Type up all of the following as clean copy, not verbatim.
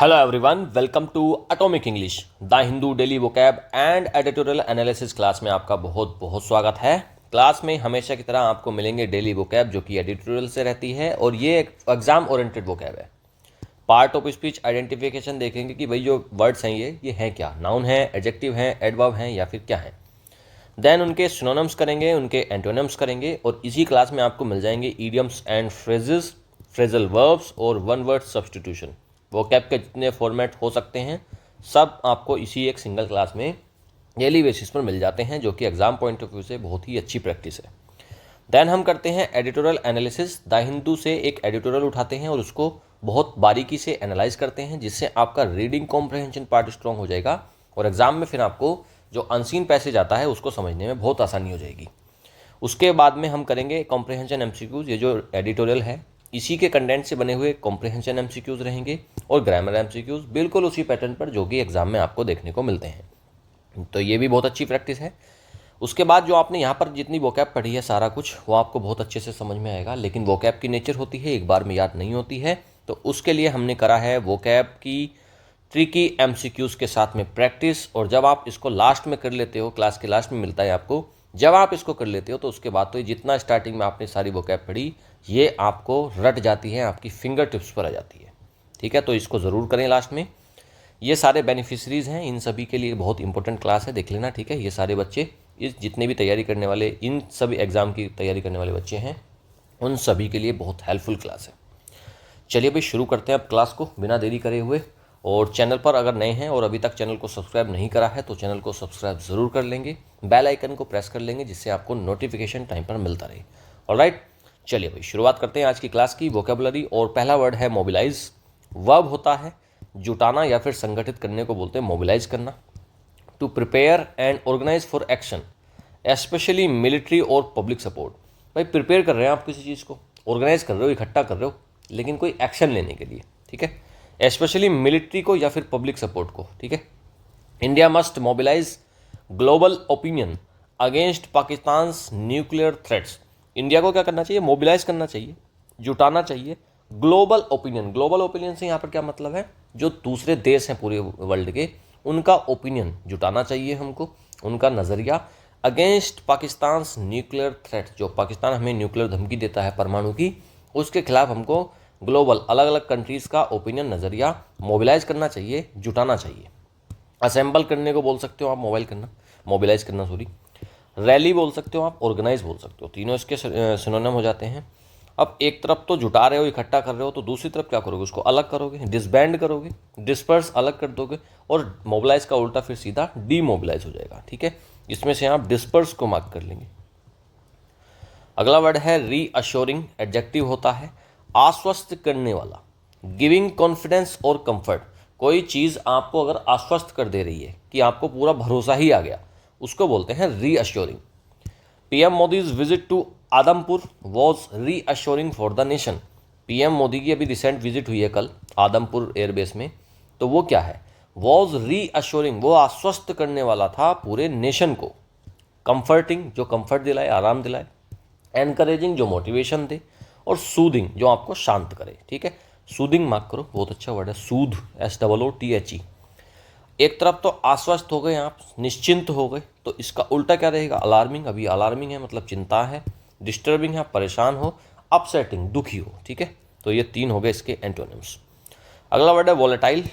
Hello everyone, welcome to Atomic English, the Hindu daily vocab and editorial analysis class में आपका बहुत बहुत स्वागत है। क्लास में हमेशा की तरह आपको मिलेंगे डेली वोकैब जो कि एडिटोरियल से रहती है और ये एक एग्जाम ओरिएंटेड वोकैब है। पार्ट ऑफ स्पीच आइडेंटिफिकेशन देखेंगे कि भाई जो वर्ड्स हैं ये हैं क्या, नाउन है, एडजेक्टिव हैं, एडवर्ब हैं या फिर क्या है। देन उनके सिनोनिम्स करेंगे, उनके एंटोनिम्स करेंगे और इसी क्लास में आपको मिल जाएंगे idioms and phrases, phrasal verbs और वन वर्ड सब्सटीट्यूशन। वोकैब के जितने फॉर्मेट हो सकते हैं सब आपको इसी एक सिंगल क्लास में डेली बेसिस पर मिल जाते हैं, जो कि एग्जाम पॉइंट ऑफ व्यू से बहुत ही अच्छी प्रैक्टिस है। देन हम करते हैं एडिटोरियल एनालिसिस। द हिंदू से एक एडिटोरियल उठाते हैं और उसको बहुत बारीकी से एनालाइज करते हैं, जिससे आपका रीडिंग कॉम्प्रहेंशन पार्ट स्ट्रॉन्ग हो जाएगा और एग्जाम में फिर आपको जो अनसीन पैसेज आता है उसको समझने में बहुत आसानी हो जाएगी। उसके बाद में हम करेंगे कॉम्प्रहेंशन एमसीक्यूज। ये जो एडिटोरियल है इसी के कंटेंट से बने हुए कॉम्प्रहेंशन एमसीक्यूज रहेंगे और ग्रामर एमसीक्यूज बिल्कुल उसी पैटर्न पर जो कि एग्जाम में आपको देखने को मिलते हैं। तो ये भी बहुत अच्छी प्रैक्टिस है। उसके बाद जो आपने यहाँ पर जितनी वोकैब पढ़ी है सारा कुछ वो आपको बहुत अच्छे से समझ में आएगा, लेकिन वोकैब की नेचर होती है एक बार में याद नहीं होती है। तो उसके लिए हमने करा है वोकैब की ट्रिकी एमसीक्यूज के साथ में प्रैक्टिस। और जब आप इसको लास्ट में कर लेते हो, क्लास के लास्ट में मिलता है आपको, जब आप इसको कर लेते हो तो उसके बाद तो ये जितना स्टार्टिंग में आपने सारी वोकैब पढ़ी ये आपको रट जाती है, आपकी फिंगर टिप्स पर आ जाती है। ठीक है, तो इसको ज़रूर करें लास्ट में। ये सारे बेनिफिशरीज हैं, इन सभी के लिए बहुत इंपॉर्टेंट क्लास है, देख लेना। ठीक है, ये सारे बच्चे इस जितने भी तैयारी करने वाले, इन सभी एग्ज़ाम की तैयारी करने वाले बच्चे हैं उन सभी के लिए बहुत हेल्पफुल क्लास है। चलिए भाई शुरू करते हैं अब क्लास को बिना देरी करे हुए। और चैनल पर अगर नए हैं और अभी तक चैनल को सब्सक्राइब नहीं करा है तो चैनल को सब्सक्राइब ज़रूर कर लेंगे, बेल आइकन को प्रेस कर लेंगे जिससे आपको नोटिफिकेशन टाइम पर मिलता रहे। ऑलराइट, चलिए भाई शुरुआत करते हैं आज की क्लास की वोकैबुलरी। और पहला वर्ड है मोबिलाइज। वर्ब होता है जुटाना या फिर संगठित करने को बोलते हैं मोबिलाइज करना। To prepare and organise for action, especially military और पब्लिक सपोर्ट। भाई प्रिपेयर कर रहे हैं आप किसी चीज़ को, ऑर्गेनाइज कर रहे हो, इकट्ठा कर रहे हो, लेकिन कोई एक्शन लेने के लिए। ठीक है, एस्पेशली मिलिट्री को या फिर पब्लिक सपोर्ट को। ठीक है, India must mobilise global opinion against Pakistan nuclear threats. India को क्या करना चाहिए? मोबिलाइज करना चाहिए, जुटाना चाहिए ग्लोबल ओपिनियन। ग्लोबल ओपिनियन से यहाँ पर क्या मतलब है? जो दूसरे देश हैं पूरे वर्ल्ड के, उनका ओपिनियन जुटाना चाहिए हमको, उनका नज़रिया अगेंस्ट पाकिस्तान न्यूक्लियर थ्रेट। जो पाकिस्तान हमें न्यूक्लियर धमकी देता है परमाणु की, उसके खिलाफ हमको ग्लोबल अलग अलग कंट्रीज़ का ओपिनियन, नज़रिया मोबिलाइज करना चाहिए, जुटाना चाहिए। असेंबल करने को बोल सकते हो आप, मोबिलाइज करना सॉरी। रैली बोल सकते हो आप, ऑर्गेनाइज बोल सकते हो, तीनों इसके सिनोनिम हो जाते हैं। अब एक तरफ तो जुटा रहे हो, इकट्ठा कर रहे हो, तो दूसरी तरफ क्या करोगे? उसको अलग करोगे, डिसबैंड करोगे, डिस्पर्स अलग कर दोगे। और मोबिलाइज का उल्टा फिर सीधा डीमोबिलाइज हो जाएगा। ठीक है, इसमें से आप डिस्पर्स को मार्क कर लेंगे। अगला वर्ड है रीअश्योरिंग। एडजेक्टिव होता है आश्वस्त करने वाला, गिविंग कॉन्फिडेंस और कंफर्ट। कोई चीज़ आपको अगर आश्वस्त कर दे रही है कि आपको पूरा भरोसा ही आ गया, उसको बोलते हैं reassuring. PM Modi's visit to Adampur was reassuring for the nation. PM Modi की अभी रिसेंट विजिट हुई है कल आदमपुर एयरबेस में, तो वो क्या है? वॉज रीअश्योरिंग, वो आश्वस्त करने वाला था पूरे नेशन को। कंफर्टिंग, जो कंफर्ट दिलाए, आराम दिलाए। एनकरेजिंग, जो मोटिवेशन दे। और सूदिंग, जो आपको शांत करे। ठीक है, सूदिंग मार्क करो, बहुत अच्छा वर्ड है सूद, SOOTHE। एक तरफ तो आश्वस्त हो गए आप, निश्चिंत हो गए, तो इसका उल्टा क्या रहेगा? अलार्मिंग। अभी अलार्मिंग है मतलब चिंता है। डिस्टर्बिंग है, परेशान हो। अपसेटिंग, दुखी हो। ठीक है, तो ये तीन हो गए इसके एंटोनिम्स। अगला वर्ड है वोलेटाइल।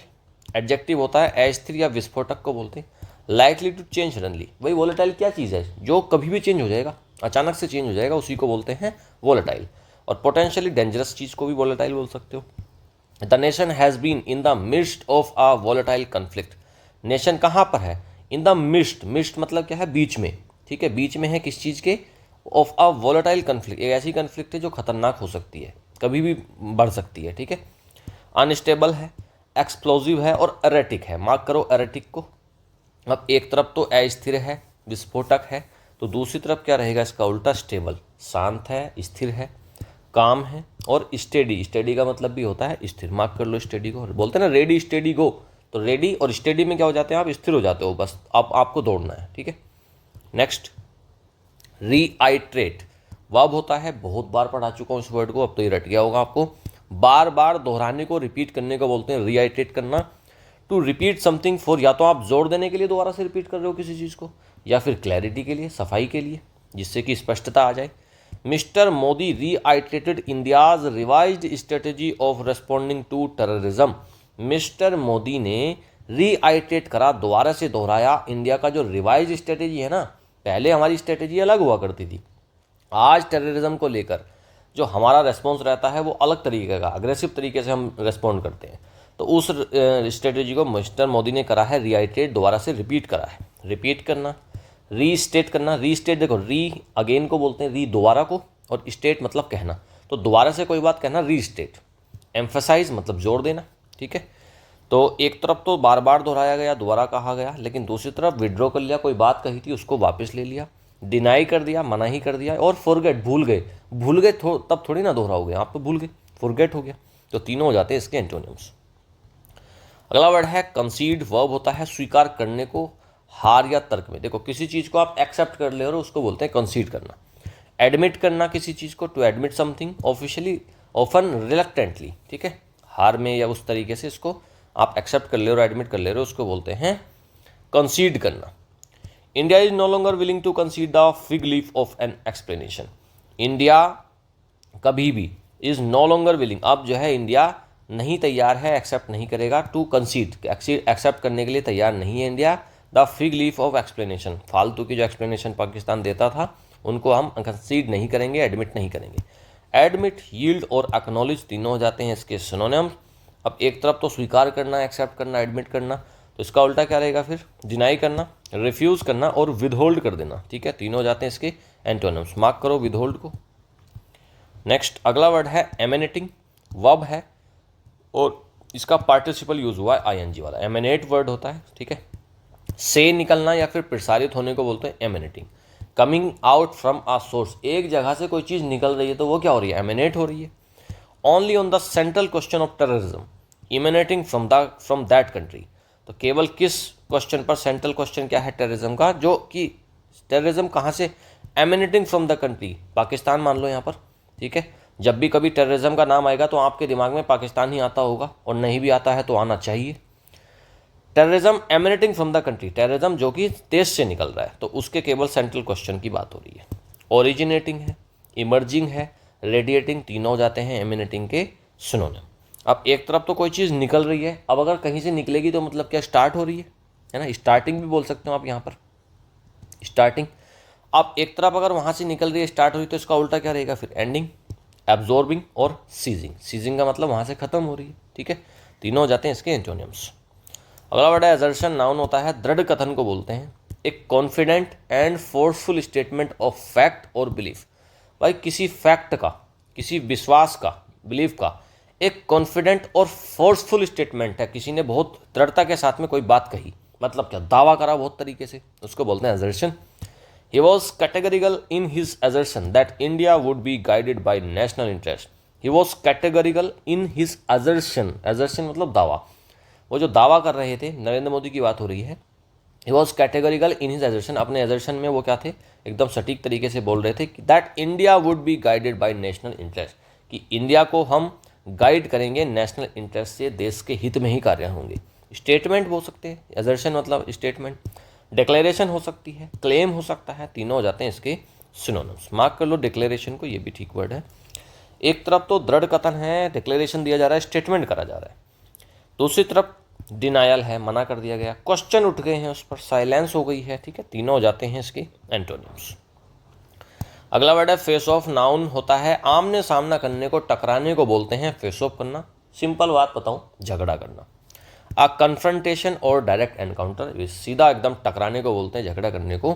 एडजेक्टिव होता है अस्थिर या विस्फोटक को बोलते हैं। Likely to change suddenly. भाई वोलेटाइल क्या चीज़ है? जो कभी भी चेंज हो जाएगा, अचानक से चेंज हो जाएगा, उसी को बोलते हैं वोलेटाइल। और पोटेंशियली डेंजरस चीज़ को भी वोलेटाइल बोल सकते हो। The nation has been in the mist of a volatile conflict. Nation कहाँ पर है? इन द मिस्ट। मिस्ट मतलब क्या है? बीच में। ठीक है, बीच में है किस चीज़ के? Of a volatile conflict. एक ऐसी कन्फ्लिक्ट है जो खतरनाक हो सकती है, कभी भी बढ़ सकती है। ठीक है, अनस्टेबल है, एक्सप्लोजिव है और एरेटिक है। मार्क करो एरेटिक को। अब एक तरफ तो अस्थिर है, विस्फोटक है, तो दूसरी तरफ क्या रहेगा? इसका उल्टा स्टेबल, शांत है, स्थिर है, काम है। और स्टेडी, स्टेडी का मतलब भी होता है स्थिर। मार्क कर लो स्टेडी को। बोलते हैं ना रेडी स्टेडी गो, तो रेडी और स्टेडी में क्या हो जाते हैं? आप स्थिर हो जाते हो, बस अब आपको दौड़ना है। ठीक है, नेक्स्ट रीआइट्रेट। वर्ब होता है, बहुत बार पढ़ा चुका हूँ इस वर्ड को, अब तो ये रट गया होगा आपको। बार बार दोहराने को, रिपीट करने को बोलते हैं रीआइट्रेट करना। टू रिपीट समथिंग फॉर, या तो आप जोर देने के लिए दोबारा से रिपीट कर रहे हो किसी चीज़ को, या फिर क्लैरिटी के लिए, सफाई के लिए, जिससे कि स्पष्टता आ जाए। Mister Modi reiterated India's revised strategy of responding to terrorism. Mister Modi ने रीआइट्रेट करा, दोबारा से दोहराया इंडिया का जो रिवाइज स्ट्रेटेजी है ना, पहले हमारी स्ट्रेटेजी अलग हुआ करती थी, आज टेररिज्म को लेकर जो हमारा रेस्पॉन्स रहता है वो अलग तरीके का, अग्रेसिव तरीके से हम रेस्पॉन्ड करते हैं। तो उस स्ट्रेटेजी को मिस्टर मोदी ने करा है रीआइट्रेट, दोबारा से रिपीट करा है। रिपीट करना, रीस्टेट करना। रीस्टेट देखो, री अगेन को बोलते हैं, री दोबारा को, और स्टेट मतलब कहना। तो दोबारा से कोई बात कहना रीस्टेट। एम्फेसाइज मतलब जोर देना, ठीक है। तो एक तरफ तो बार बार दोहराया गया, दोबारा कहा गया, लेकिन दूसरी तरफ विड्रॉ कर लिया, कोई बात कही थी उसको वापस ले लिया, डिनाई कर दिया, मना ही कर दिया, और फॉरगेट भूल गए। भूल गए तब थोड़ी ना दोहराओगे, आप तो भूल गए, फॉरगेट हो गया। तो तीनों हो जाते हैं इसके एंटोनिम्स। अगला वर्ड है कंसीड। वर्ब होता है स्वीकार करने को हार या तर्क में। देखो किसी चीज़ को आप एक्सेप्ट कर ले रहे हो, उसको बोलते हैं कंसीड करना। एडमिट करना किसी चीज़ को, to admit something officially often reluctantly, ठीक है, हार में या उस तरीके से इसको आप एक्सेप्ट कर ले रहे हो, एडमिट कर ले रहे हो, उसको बोलते हैं कंसीड करना। India is no longer willing to concede the fig leaf of an explanation. India कभी भी इज नो लॉन्गर विलिंग, अब जो है इंडिया नहीं तैयार है, एक्सेप्ट नहीं करेगा, टू कंसीड, एक्सेप्ट करने के लिए तैयार नहीं है India, the fig leaf of explanation, फालतू की जो एक्सप्लेनेशन पाकिस्तान देता था उनको हम कंसीड नहीं करेंगे, एडमिट नहीं करेंगे। एडमिट, यील्ड और एक्नॉलेज तीनों हो जाते हैं इसके सिनोनिम्स। अब एक तरफ तो स्वीकार करना, एक्सेप्ट करना, एडमिट करना, तो इसका उल्टा क्या रहेगा फिर, डिनाई करना, रिफ्यूज़ करना और विदहोल्ड कर देना, ठीक है, तीनों हो जाते हैं इसके एंटोनिम्स। मार्क करो विदहोल्ड को। नेक्स्ट अगला वर्ड है एमिनेटिंग। वर्ब है और इसका पार्टिसिपल यूज हुआ है आईएनजी वाला, एमिनेट वर्ड होता है, ठीक है, से निकलना या फिर प्रसारित होने को बोलते हैं emanating. Coming out from a source, एक जगह से कोई चीज़ निकल रही है तो वो क्या हो रही है, एमिनेट हो रही है। Only on the central question of terrorism emanating from that country, तो केवल किस क्वेश्चन पर, सेंट्रल क्वेश्चन क्या है टेररिज्म का, जो कि टेररिज्म कहाँ से, emanating from the country, Pakistan मान लो यहाँ पर, ठीक है। जब भी कभी टेररिज्म का नाम आएगा तो आपके दिमाग में पाकिस्तान ही आता होगा, और नहीं भी आता है तो आना चाहिए। Terrorism emanating from the country, terrorism जो कि देश से निकल रहा है, तो उसके केवल सेंट्रल क्वेश्चन की बात हो रही है। ओरिजिनेटिंग है, इमर्जिंग है, रेडिएटिंग, तीनों हो जाते हैं एमिनेटिंग के सिनोनिम। अब एक तरफ तो कोई चीज़ निकल रही है, अब अगर कहीं से निकलेगी तो मतलब क्या, स्टार्ट हो रही है ना, स्टार्टिंग भी बोल सकते हो आप यहाँ पर, स्टार्टिंग। अब एक तरफ अगर वहाँ से निकल रही है, स्टार्ट हुई, तो इसका उल्टा क्या रहेगा फिर, एंडिंग, एब्जॉर्बिंग और सीजिंग। सीजिंग का मतलब वहाँ से खत्म हो रही है, ठीक है, तीनों हो जाते हैं इसके एंटोनिम्स। अगला वर्ड है एजर्शन। नाउन होता है दृढ़ कथन को बोलते हैं, एक confident and forceful statement of fact और बिलीफ। भाई किसी फैक्ट का, किसी विश्वास का, बिलीफ का एक कॉन्फिडेंट और फोर्सफुल स्टेटमेंट है, किसी ने बहुत दृढ़ता के साथ में कोई बात कही, मतलब क्या, दावा करा बहुत तरीके से, उसको बोलते हैं assertion. He was categorical in his assertion that India would be guided by national interest. He was categorical in his assertion. Assertion मतलब दावा। वो जो दावा कर रहे थे, नरेंद्र मोदी की बात हो रही है। He was categorical in his assertion. अपने assertion में वो क्या थे, एकदम सटीक तरीके से बोल रहे थे कि that India would be guided by national interest, कि इंडिया को हम गाइड करेंगे नेशनल इंटरेस्ट से, देश के हित में ही कार्य होंगे। स्टेटमेंट बोल सकते हैं, assertion मतलब स्टेटमेंट। डिक्लेरेशन हो सकती है, क्लेम हो सकता है, तीनों हो जाते हैं इसके सिनोनिम्स। मार्क कर लो डिक्लेरेशन को, ये भी ठीक वर्ड है। एक तरफ तो दृढ़ कथन है, डिक्लेरेशन दिया जा रहा है, स्टेटमेंट करा जा रहा है, दूसरी तरफ डिनायल है, मना कर दिया गया, क्वेश्चन उठ गए हैं उस पर, साइलेंस हो गई है, ठीक है, तीनों हो जाते हैं इसके एंटोनिम्स। अगला वर्ड है फेस ऑफ। नाउन होता है आमने सामना करने को, टकराने को बोलते हैं फेस ऑफ करना। सिंपल बात बताऊं, झगड़ा करना। आ कन्फ्रंटेशन और डायरेक्ट एनकाउंटर, सीधा एकदम टकराने को बोलते हैं, झगड़ा करने को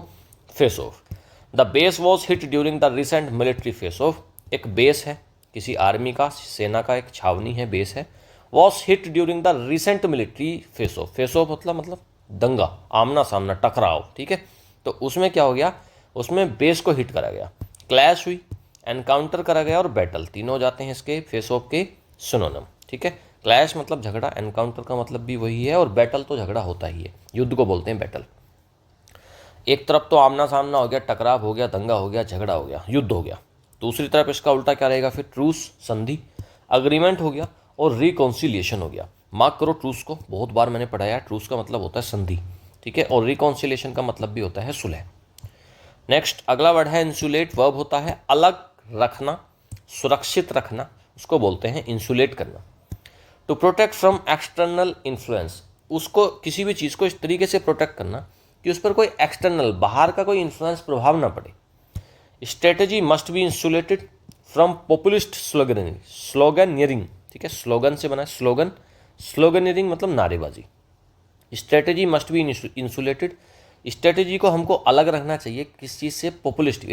face of. The base was hit during the recent military face of, एक बेस है किसी आर्मी का, सेना का एक छावनी है, बेस है। Was hit during the recent military face of, face of मतलब दंगा, आमना सामना, टकराव, ठीक है। तो उसमें क्या हो गया, उसमें बेस को हिट करा गया, क्लैश हुई, एनकाउंटर करा गया और बैटल, तीनों हो जाते हैं इसके फेस ऑफ के सिनोनिम, ठीक है। क्लैश मतलब झगड़ा, एनकाउंटर का मतलब भी वही है, और बैटल तो झगड़ा होता ही है, युद्ध को बोलते हैं बैटल। एक तरफ तो आमना सामना हो गया, टकराव हो गया, दंगा हो गया, झगड़ा हो गया, युद्ध हो गया। दूसरी तरफ इसका उल्टा क्या रहेगा फिर, ट्रूस, संधि। अग्रीमेंट हो गया और रिकॉन्सिलिएशन हो गया। मार्क करो ट्रूस को, बहुत बार मैंने पढ़ाया। ट्रूस का मतलब होता है संधि, ठीक है, और रिकॉन्सिलिएशन का मतलब भी होता है सुलह। नेक्स्ट अगला वर्ड है इंसुलेट। वर्ब होता है अलग रखना, सुरक्षित रखना, उसको बोलते हैं इंसुलेट करना। To protect from external influence, उसको किसी भी चीज़ को इस तरीके से प्रोटेक्ट करना कि उस पर कोई एक्सटर्नल बाहर का कोई इन्फ्लुएंस प्रभाव ना पड़े। Strategy must be insulated from populist sloganeering, ठीक है, स्लोगन से बना है स्लोगन, स्लोगनियरिंग मतलब नारेबाजी। Strategy must be insulated, strategy को हमको अलग रखना चाहिए किस चीज़ से, पॉपुलिस्ट,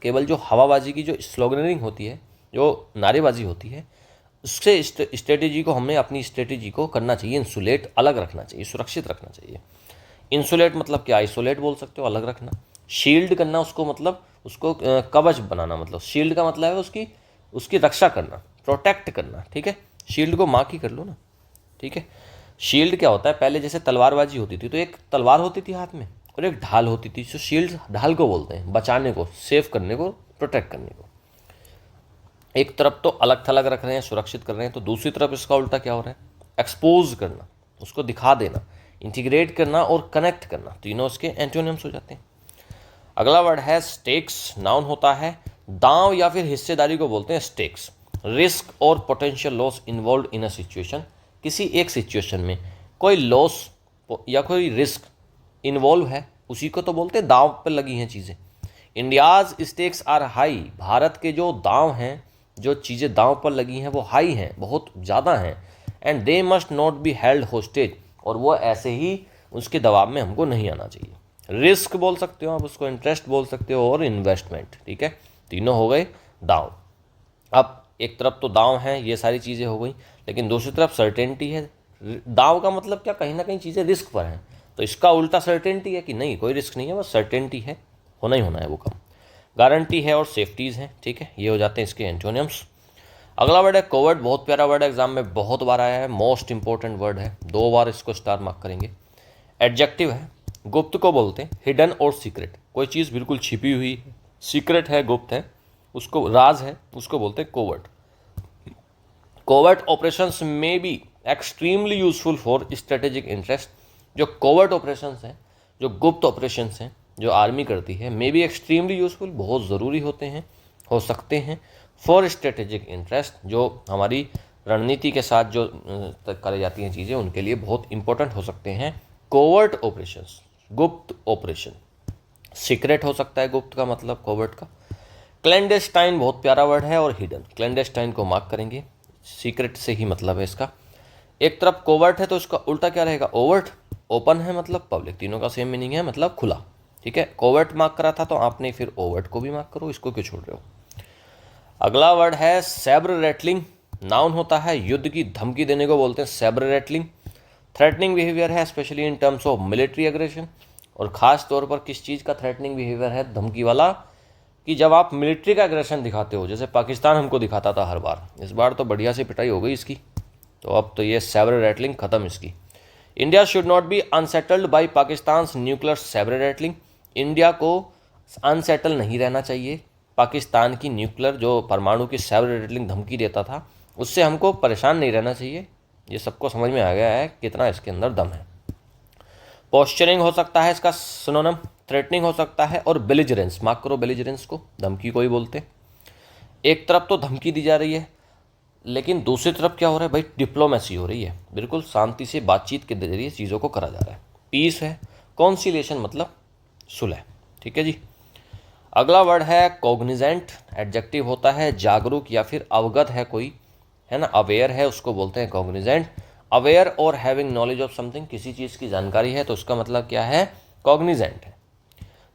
केवल जो हवाबाजी की जो स्लोगनियरिंग होती है, जो नारेबाजी होती है, उससे स्ट्रेटेजी को हमें अपनी स्ट्रेटेजी को करना चाहिए इंसुलेट, अलग रखना चाहिए, सुरक्षित रखना चाहिए। इंसुलेट मतलब क्या, आइसोलेट बोल सकते हो, अलग रखना। शील्ड करना उसको मतलब उसको कवच बनाना, मतलब शील्ड का मतलब है उसकी रक्षा करना, प्रोटेक्ट करना, ठीक है। शील्ड को मार्क ही कर लो ना, ठीक है। शील्ड क्या होता है, पहले जैसे तलवारबाजी होती थी तो एक तलवार होती थी हाथ में और एक ढाल होती थी, जो शील्ड ढाल को बोलते हैं, बचाने को, सेव करने को, प्रोटेक्ट करने को। एक तरफ तो अलग थलग रख रहे हैं, सुरक्षित कर रहे हैं, तो दूसरी तरफ इसका उल्टा क्या हो रहा है, एक्सपोज करना, उसको दिखा देना, इंटीग्रेट करना और कनेक्ट करना, तीनों इसके एंटोनिम्स हो जाते हैं। अगला वर्ड है स्टेक्स। नाउन होता है दांव या फिर हिस्सेदारी को बोलते हैं स्टेक्स। रिस्क और potential loss involve in a situation, किसी एक सिचुएशन में कोई लॉस या कोई रिस्क इन्वॉल्व है, उसी को तो बोलते हैं दांव पर लगी हैं चीज़ें। इंडियाज स्टेक्स आर हाई, भारत के जो दांव हैं, जो चीज़ें दांव पर लगी हैं वो हाई हैं, बहुत ज़्यादा हैं। And they must not be held hostage, और वो ऐसे ही उसके दबाव में हमको नहीं आना चाहिए। रिस्क बोल सकते हो आप उसको, इंटरेस्ट बोल सकते हो, और इन्वेस्टमेंट, ठीक है, तीनों हो गए दांव। अब एक तरफ तो दांव है, ये सारी चीज़ें हो गई, लेकिन दूसरी तरफ सर्टेनिटी है। दांव का मतलब क्या, कहीं ना कहीं चीज़ें रिस्क पर हैं, तो इसका उल्टा सर्टेनिटी है कि नहीं कोई रिस्क नहीं है, बस सर्टेनिटी है, होना ही होना है वो काम। गारंटी है और सेफ्टीज़ हैं, ठीक है, ये हो जाते हैं इसके एंटोनिम्स। अगला वर्ड है कोवर्ट। बहुत प्यारा वर्ड है, एग्जाम में बहुत बार आया है, मोस्ट इंपॉर्टेंट वर्ड है, 2 बार इसको स्टार मार्क करेंगे। एडजेक्टिव है, गुप्त को बोलते हैं हिडन और सीक्रेट, कोई चीज़ बिल्कुल छिपी हुई है, सीक्रेट है, गुप्त है, उसको राज है, उसको बोलते हैं कोवर्ट। कोवर्ट ऑपरेशंस में be extremely useful for strategic interest, जो कोवर्ट ऑपरेशंस हैं, जो गुप्त ऑपरेशंस हैं जो आर्मी करती है, मे बी एक्सट्रीमली यूजफुल, बहुत ज़रूरी होते हैं, हो सकते हैं, फॉर स्ट्रेटेजिक इंटरेस्ट, जो हमारी रणनीति के साथ जो करी जाती हैं चीज़ें, उनके लिए बहुत इंपॉर्टेंट हो सकते हैं कोवर्ट ऑपरेशंस, गुप्त ऑपरेशन। सीक्रेट हो सकता है गुप्त का मतलब, कोवर्ट का। क्लैंडेस्टाइन बहुत प्यारा वर्ड है, और हिडन, क्लैंडेस्टाइन को मार्क करेंगे, सीक्रेट से ही मतलब है इसका। एक तरफ कोवर्ट है तो इसका उल्टा क्या रहेगा, ओवर्ट, ओपन है मतलब पब्लिक, तीनों का सेम मीनिंग है, मतलब खुला, ठीक है। कोवर्ट मार्क करा था तो आपने फिर ओवर्ट को भी मार्क करो, इसको क्यों छोड़ रहे हो। अगला वर्ड है सैब्र रेटलिंग। नाउन होता है युद्ध की धमकी देने को बोलते हैं सैब्र रेटलिंग। थ्रेटनिंग बिहेवियर है, specially in terms of military aggression, और ख़ास तौर पर किस चीज़ का थ्रेटनिंग बिहेवियर है, धमकी वाला, कि जब आप मिलिट्री का एग्रेशन दिखाते हो, जैसे पाकिस्तान हमको दिखाता था हर बार, इस बार तो बढ़िया सी पिटाई हो गई इसकी, तो अब तो ये सैब्र रेटलिंग ख़त्म इसकी। India should not be unsettled by Pakistan nuclear sabre rattling, India को अनसेटल नहीं रहना चाहिए, पाकिस्तान की न्यूक्लियर जो परमाणु की सैब्र रेटलिंग धमकी देता था, उससे हमको परेशान नहीं रहना चाहिए। ये सबको समझ में आ गया है कितना इसके अंदर दम है। पोस्चरिंग हो सकता है इसका सिनोनिम, थ्रेटनिंग हो सकता है, और बेलिजरेंस, मार्क करो बेलिजरेंस को, धमकी को ही बोलते हैं। एक तरफ तो धमकी दी जा रही है, लेकिन दूसरी तरफ क्या हो रहा है भाई, डिप्लोमेसी हो रही है, बिल्कुल शांति से बातचीत के जरिए चीज़ों को करा जा रहा है। पीस है, कॉन्सिलिएशन मतलब सुलह, ठीक है जी। अगला वर्ड है कॉग्निजेंट। एडजेक्टिव होता है जागरूक या फिर अवगत है कोई, है ना, अवेयर है, उसको बोलते हैं कॉग्निजेंट। अवेयर और हैविंग नॉलेज ऑफ समथिंग, किसी चीज़ की जानकारी है तो उसका मतलब क्या है, कॉग्निजेंट है।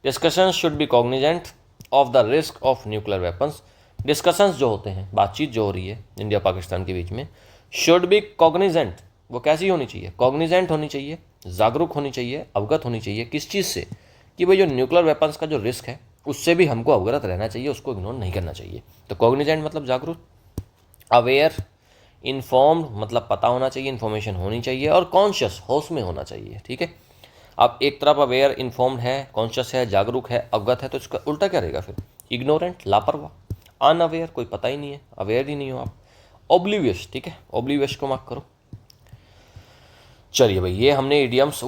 Discussion should be cognizant of the risk of nuclear weapons. Discussions जो होते हैं, बातचीत जो हो रही है इंडिया पाकिस्तान के बीच में, शुड बी कॉग्निजेंट, वो कैसी होनी चाहिए, कॉग्निजेंट होनी चाहिए, जागरूक होनी चाहिए, अवगत होनी चाहिए, किस चीज़ से, कि भाई जो न्यूक्लियर वेपन्स का जो रिस्क है उससे भी हमको अवगत रहना चाहिए, उसको इग्नोर नहीं करना चाहिए। तो कॉग्निजेंट मतलब जागरूक, अवेयर, इन्फॉर्म्ड मतलब पता होना चाहिए, इन्फॉर्मेशन होनी चाहिए, और कॉन्शियस, होश में होना चाहिए, ठीक है। अब एक तरफ अवेयर, इन्फॉर्म्ड है, कॉन्शियस है, जागरूक है, अवगत है, तो इसका उल्टा क्या रहेगा फिर, इग्नोरेंट, लापरवाह, अनअवेयर, कोई पता ही नहीं है, अवेयर ही नहीं हो आप, ओब्लिवियस, ठीक है, ओब्लिवियस को मार्क करो। चलिए भाई, ये हमने इडियम्स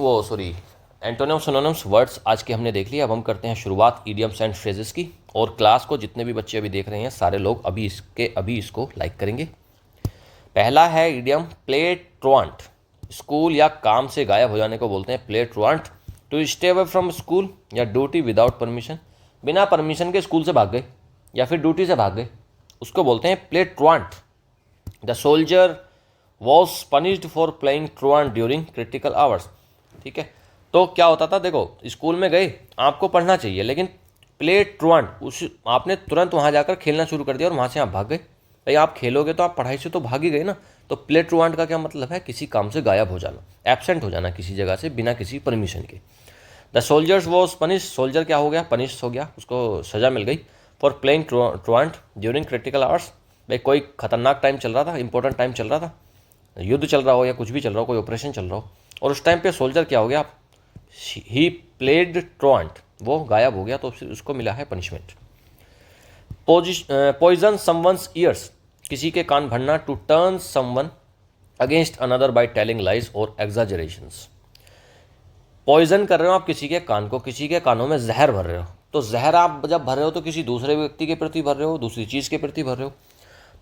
एंटोनिम्स सिनोनिम्स वर्ड्स आज के हमने देख लिया। अब हम करते हैं शुरुआत इडियम्स एंड फ्रेजेस की। और क्लास को जितने भी बच्चे अभी देख रहे हैं सारे लोग अभी इसको लाइक करेंगे। पहला है इडियम प्ले ट्रुआंट। स्कूल या काम से गायब हो जाने को बोलते हैं play truant. To stay away from school या ड्यूटी विदाउट परमिशन, बिना परमिशन के स्कूल से भाग गए या फिर ड्यूटी से भाग गए, उसको बोलते हैं play truant. The soldier was punished for playing truant during critical hours, ठीक है। तो क्या होता था, देखो स्कूल में गए, आपको पढ़ना चाहिए, लेकिन प्ले ट्रुआंट आपने तुरंत वहाँ जाकर खेलना शुरू कर दिया और वहाँ से आप भाग गए। भाई आप खेलोगे तो आप पढ़ाई से तो भाग ही गए ना। तो प्ले ट्रुआंट का क्या मतलब है, किसी काम से गायब हो जाना, एब्सेंट हो जाना किसी जगह से बिना किसी परमिशन के। The soldiers was punish, soldier क्या हो गया, पनिश हो गया, उसको सजा मिल गई। For playing truant during critical hours, भाई कोई खतरनाक टाइम चल रहा था, इंपॉर्टेंट टाइम चल रहा था, युद्ध चल रहा हो या कुछ भी चल रहा हो, कोई ऑपरेशन चल रहा हो, और उस टाइम पे सोल्जर क्या हो गया, ही प्लेड ट्रुआंट, वो गायब हो गया, तो उसको मिला है पनिशमेंट। पॉइजन समवन्स ईयर्स, किसी के कान भरना। To turn someone against another by telling lies और एग्जाजरेशंस, पॉइजन कर रहे हो आप किसी के कान को, किसी के कानों में जहर भर रहे हो। तो जहर आप जब भर रहे हो तो किसी दूसरे व्यक्ति के प्रति भर रहे हो, दूसरी चीज़ के प्रति भर रहे हो।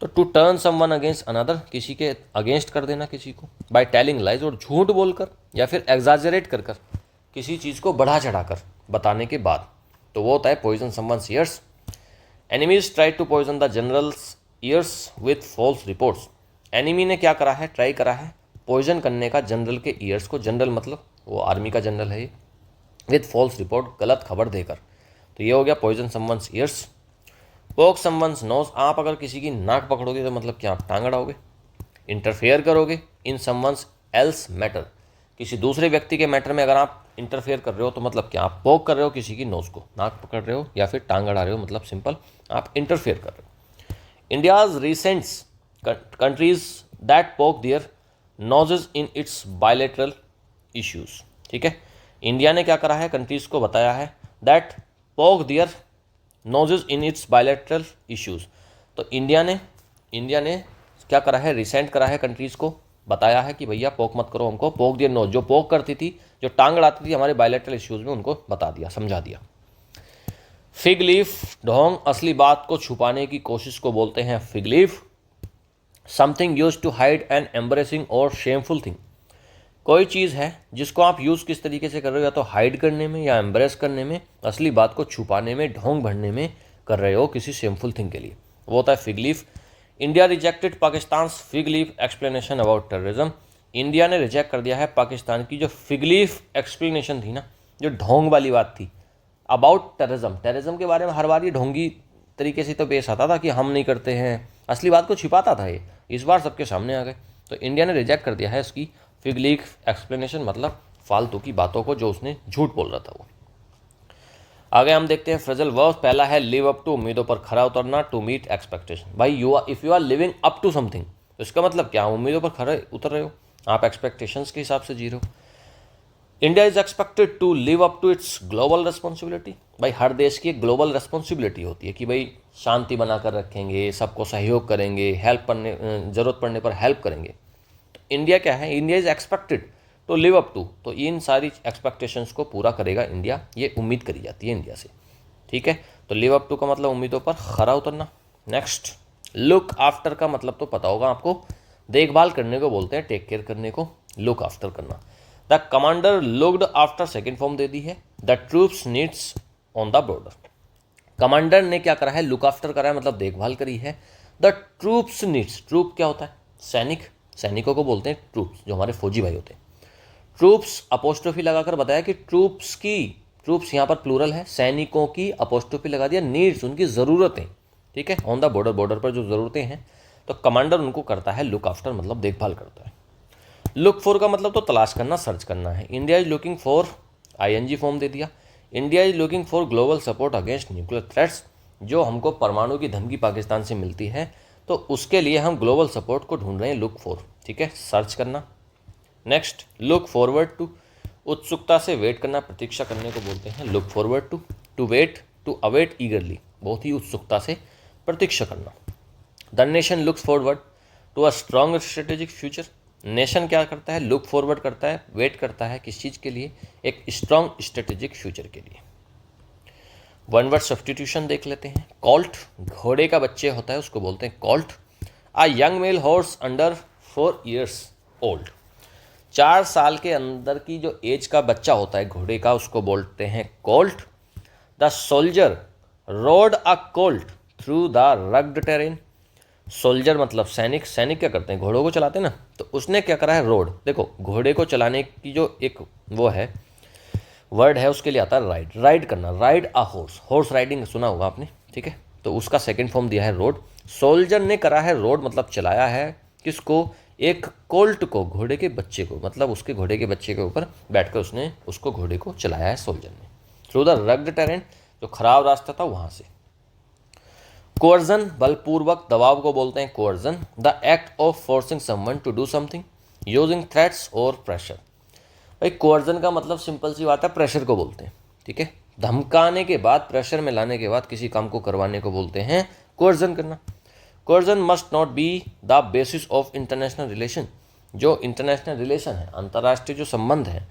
तो to turn someone against another, किसी के अगेंस्ट कर देना किसी को, बाय टेलिंग लाइज, और झूठ बोलकर या फिर एग्जाजरेट कर किसी चीज़ को बढ़ा चढ़ाकर बताने के बाद, तो वो होता है poison someone's ears. Enemies try to poison the general's ears with false reports, enemy ने क्या करा है, ट्राई करा है पॉइजन करने का जनरल के ईयर्स को, जनरल मतलब वो आर्मी का जनरल है, विथ फॉल्स रिपोर्ट, गलत खबर देकर। तो ये हो गया पॉइजन समवन्स ईयर्स। पोक समवन्स नोज, आप अगर किसी की नाक पकड़ोगे तो मतलब क्या, आप टांग अड़ाओगे, इंटरफेयर करोगे इन समवन्स एल्स मैटर, किसी दूसरे व्यक्ति के मैटर में अगर आप इंटरफेयर कर रहे हो तो मतलब क्या, आप पोक कर रहे हो किसी की नोज को, नाक पकड़ रहे हो या फिर टांग अड़ा रहे हो, मतलब सिंपल आप इंटरफेयर कर रहे हो। India's resents countries that poke their noses in its bilateral issues, ठीक है। इंडिया ने क्या करा है, कंट्रीज को बताया है that poke their noses in its bilateral issues. तो इंडिया ने क्या करा है, रिसेंट करा है, कंट्रीज को बताया है कि भैया पोक मत करो हमको, पोक दियर नोज, जो पोक करती थी, जो टांग अड़ाती थी हमारे बायलैटरल इश्यूज में, उनको बता दिया, समझा दिया। फिग लीफ, ढोंग, असली बात को छुपाने की कोशिश को बोलते हैं fig leaf. Something used to hide an embarrassing और शेमफुल थिंग, कोई चीज़ है जिसको आप यूज़ किस तरीके से कर रहे हो, या तो हाइड करने में या एम्ब्रेस करने में, असली बात को छुपाने में, ढोंग भरने में कर रहे हो किसी शेमफुल थिंग के लिए, वो होता है fig leaf. India rejected Pakistan fig leaf explanation about terrorism, India ने रिजेक्ट कर दिया है पाकिस्तान की जो फिग लीफ एक्सप्लेनेशन थी ना, जो ढोंग वाली बात थी अबाउट टेररिज्म के बारे में। हर बार ये ढोंगी तरीके से तो पेश आता था कि हम नहीं करते हैं, असली बात को छिपाता था ये, इस बार सबके सामने आ गए। तो इंडिया ने रिजेक्ट कर दिया है इसकी फिग लीफ एक्सप्लेनेशन, मतलब फालतू की बातों को जो उसने झूठ बोल रहा था वो। आगे हम देखते हैं फ्रेजल वर्ब। पहला है लिव अप टू, उम्मीदों पर खरा उतरना, टू मीट एक्सपेक्टेशन। भाई if you are living up to something, तो इसका मतलब क्या, उम्मीदों पर खरे उतर रहे हो, आप एक्सपेक्टेशंस के हिसाब से जी रहे हो। India is expected to live up to its global responsibility, भाई हर देश की एक ग्लोबल रिस्पॉन्सिबिलिटी होती है कि भाई शांति बनाकर रखेंगे, सबको सहयोग करेंगे, हेल्प करने, ज़रूरत पड़ने पर हेल्प करेंगे। तो इंडिया क्या है, India is expected to live up to, तो इन सारी एक्सपेक्टेशंस को पूरा करेगा इंडिया, ये उम्मीद करी जाती है इंडिया से, ठीक है। तो लिव अप टू का मतलब उम्मीदों पर खरा उतरना। नेक्स्ट, लुक आफ्टर का मतलब तो पता होगा आपको, देखभाल करने को बोलते हैं, टेक केयर करने को लुक आफ्टर करना। The commander looked after, second form दे दी है, the troops needs on the border. Commander ने क्या करा है, लुक आफ्टर करा है, मतलब देखभाल करी है। द ट्रूप्स नीड्स, ट्रूप क्या होता है, सैनिक, सैनिकों को बोलते हैं ट्रूप्स, जो हमारे फौजी भाई होते हैं। ट्रूप्स अपोस्ट्रोफी लगाकर बताया कि ट्रूप्स की, ट्रूप्स यहाँ पर प्लूरल है, सैनिकों की अपोस्ट्रोफी लगा दिया, नीड्स उनकी ज़रूरतें, ठीक है, ऑन द बॉर्डर, बॉर्डर पर जो ज़रूरतें हैं, तो कमांडर उनको करता है लुक आफ्टर, मतलब देखभाल करता है। लुक फॉर का मतलब तो तलाश करना, सर्च करना है। India is looking for, ING form दे दिया, India is looking for global support against nuclear threats, जो हमको परमाणु की धमकी पाकिस्तान से मिलती है, तो उसके लिए हम ग्लोबल सपोर्ट को ढूंढ रहे हैं, लुक फॉर, ठीक है, सर्च करना। नेक्स्ट, लुक फॉरवर्ड टू, उत्सुकता से वेट करना, प्रतीक्षा करने को बोलते हैं look forward to. To wait, to await eagerly, बहुत ही उत्सुकता से प्रतीक्षा करना। The nation looks forward to a strong strategic future. Nation क्या करता है, लुक फॉरवर्ड करता है, वेट करता है किस चीज़ के लिए, एक स्ट्रॉन्ग स्ट्रेटेजिक फ्यूचर के लिए। वन वर्ड सब्स्टिट्यूशन देख लेते हैं। कॉल्ट, घोड़े का बच्चे होता है उसको बोलते हैं Colt. A young male horse under 4 years old, 4 साल के अंदर की जो एज का बच्चा होता है घोड़े का उसको बोलते हैं Colt. The soldier road a Colt through the rugged terrain. Soldier मतलब सैनिक, सैनिक क्या करते हैं, घोड़ों को चलाते हैं ना, तो उसने क्या करा है, रोड। देखो घोड़े को चलाने की जो एक वो है वर्ड है उसके लिए आता है राइड, राइड करना, ride a horse, horse riding सुना होगा आपने, ठीक है, तो उसका सेकंड फॉर्म दिया है रोड। सोल्जर ने करा है रोड मतलब चलाया है किसको, एक कोल्ट को, घोड़े के बच्चे को, मतलब उसके घोड़े के बच्चे के ऊपर बैठकर उसने उसको घोड़े को चलाया है सोल्जर ने, थ्रू द रग्ड टेरेन, जो खराब रास्ता था वहां से। कोअर्जन, बलपूर्वक दबाव को बोलते हैं coercion. The act of forcing someone to do something using threats और प्रेशर। भाई कोअर्जन का मतलब सिंपल सी बात है, प्रेशर को बोलते हैं, ठीक है, धमकाने के बाद, प्रेशर में लाने के बाद किसी काम को करवाने को बोलते हैं कोअर्जन करना। Coercion must not be the basis of international relation. जो इंटरनेशनल रिलेशन है, अंतर्राष्ट्रीय जो संबंध है,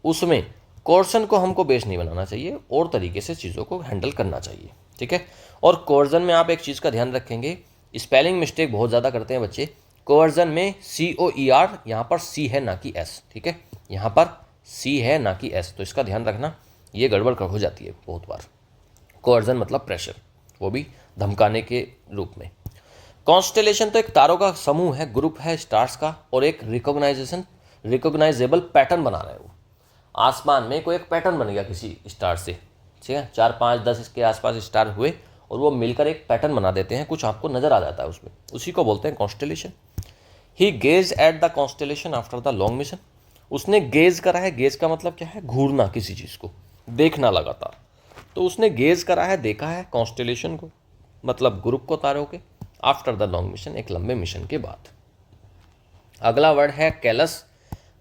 उसमें कोर्सन को हमको बेस नहीं बनाना चाहिए और तरीके से चीज़ों को हैंडल करना चाहिए, ठीक है। और कोअर्जन में आप एक चीज़ का ध्यान रखेंगे, स्पेलिंग मिस्टेक बहुत ज़्यादा करते हैं बच्चे। कोअर्जन में COER, यहाँ पर C है ना कि S, ठीक है, यहाँ पर C है ना कि S, तो इसका ध्यान रखना, ये गड़बड़ हो जाती है बहुत बार। कोअर्जन मतलब प्रेशर, वो भी धमकाने के रूप में। कॉन्स्टेलेशन तो एक तारों का समूह है, ग्रुप है स्टार्स का, और एक रिकॉग्नाइजेबल पैटर्न बना रहे हैं वो। आसमान में कोई एक पैटर्न बन गया किसी स्टार से, ठीक है, 4 5 10 इसके आसपास स्टार हुए और वो मिलकर एक पैटर्न बना देते हैं, कुछ आपको नजर आ जाता है उसमें, उसी को बोलते हैं constellation. He gauge at the constellation after the long mission. उसने गेज करा है, गेज का मतलब क्या है, घूरना, किसी चीज़ को देखना लगातार, तो उसने गेज करा है, देखा है कॉन्स्टेलेशन को, मतलब ग्रुप को, तारों के, आफ्टर द लॉन्ग मिशन, एक लंबे मिशन के बाद। अगला वर्ड है कैलस।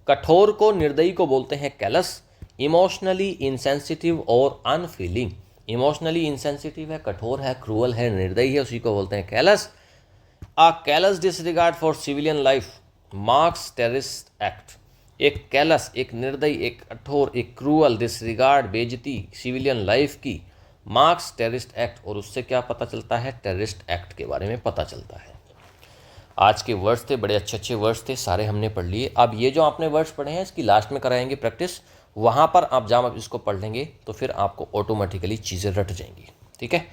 कठोर को, निर्दयी को बोलते हैं कैलस। इमोशनली इनसेंसिटिव और अनफीलिंग। इमोशनली इनसेंसिटिव है, कठोर है, क्रूअल है, निर्दयी है, उसी को बोलते हैं callus. A callus disregard for civilian life marks terrorist act. एक कैलस, एक निर्दयी, एक कठोर, एक क्रूअल, डिसरिगार्ड, बेइज्जती सिविलियन लाइफ की, मार्क्स टेररिस्ट एक्ट, और उससे क्या पता चलता है, टेररिस्ट एक्ट के बारे में पता चलता है। आज के वर्ड्स थे, बड़े अच्छे अच्छे वर्ड्स थे, सारे हमने पढ़ लिए। अब ये जो आपने वर्ड्स पढ़े हैं इसकी लास्ट में कराएंगे प्रैक्टिस, वहाँ पर आप जब आप इसको पढ़ लेंगे तो फिर आपको ऑटोमेटिकली चीज़ें रट जाएंगी, ठीक है।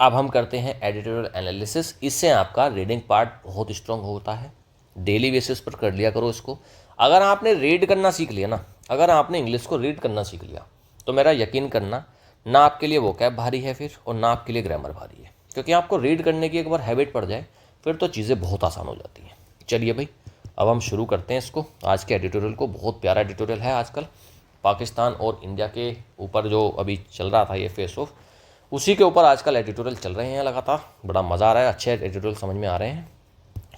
अब हम करते हैं एडिटोरियल एनालिसिस। इससे आपका रीडिंग पार्ट बहुत स्ट्रांग होता है, डेली बेसिस पर कर लिया करो इसको। अगर आपने रीड करना सीख लिया ना, अगर आपने इंग्लिश को रीड करना सीख लिया, तो मेरा यकीन करना, ना आपके लिए वोकैब भारी है फिर, और ना आपके लिए ग्रामर भारी है, क्योंकि आपको रीड करने की एक बार हैबिट पड़ जाए फिर तो चीज़ें बहुत आसान हो जाती हैं। चलिए भाई, अब हम शुरू करते हैं इसको, आज के एडिटोरियल को। बहुत प्यारा एडिटोरियल है आजकल, पाकिस्तान और इंडिया के ऊपर जो अभी चल रहा था ये फेस ऑफ, उसी के ऊपर आजकल एडिटोरियल चल रहे हैं लगातार, बड़ा मज़ा आ रहा है, अच्छे एडिटोरियल समझ में आ रहे हैं।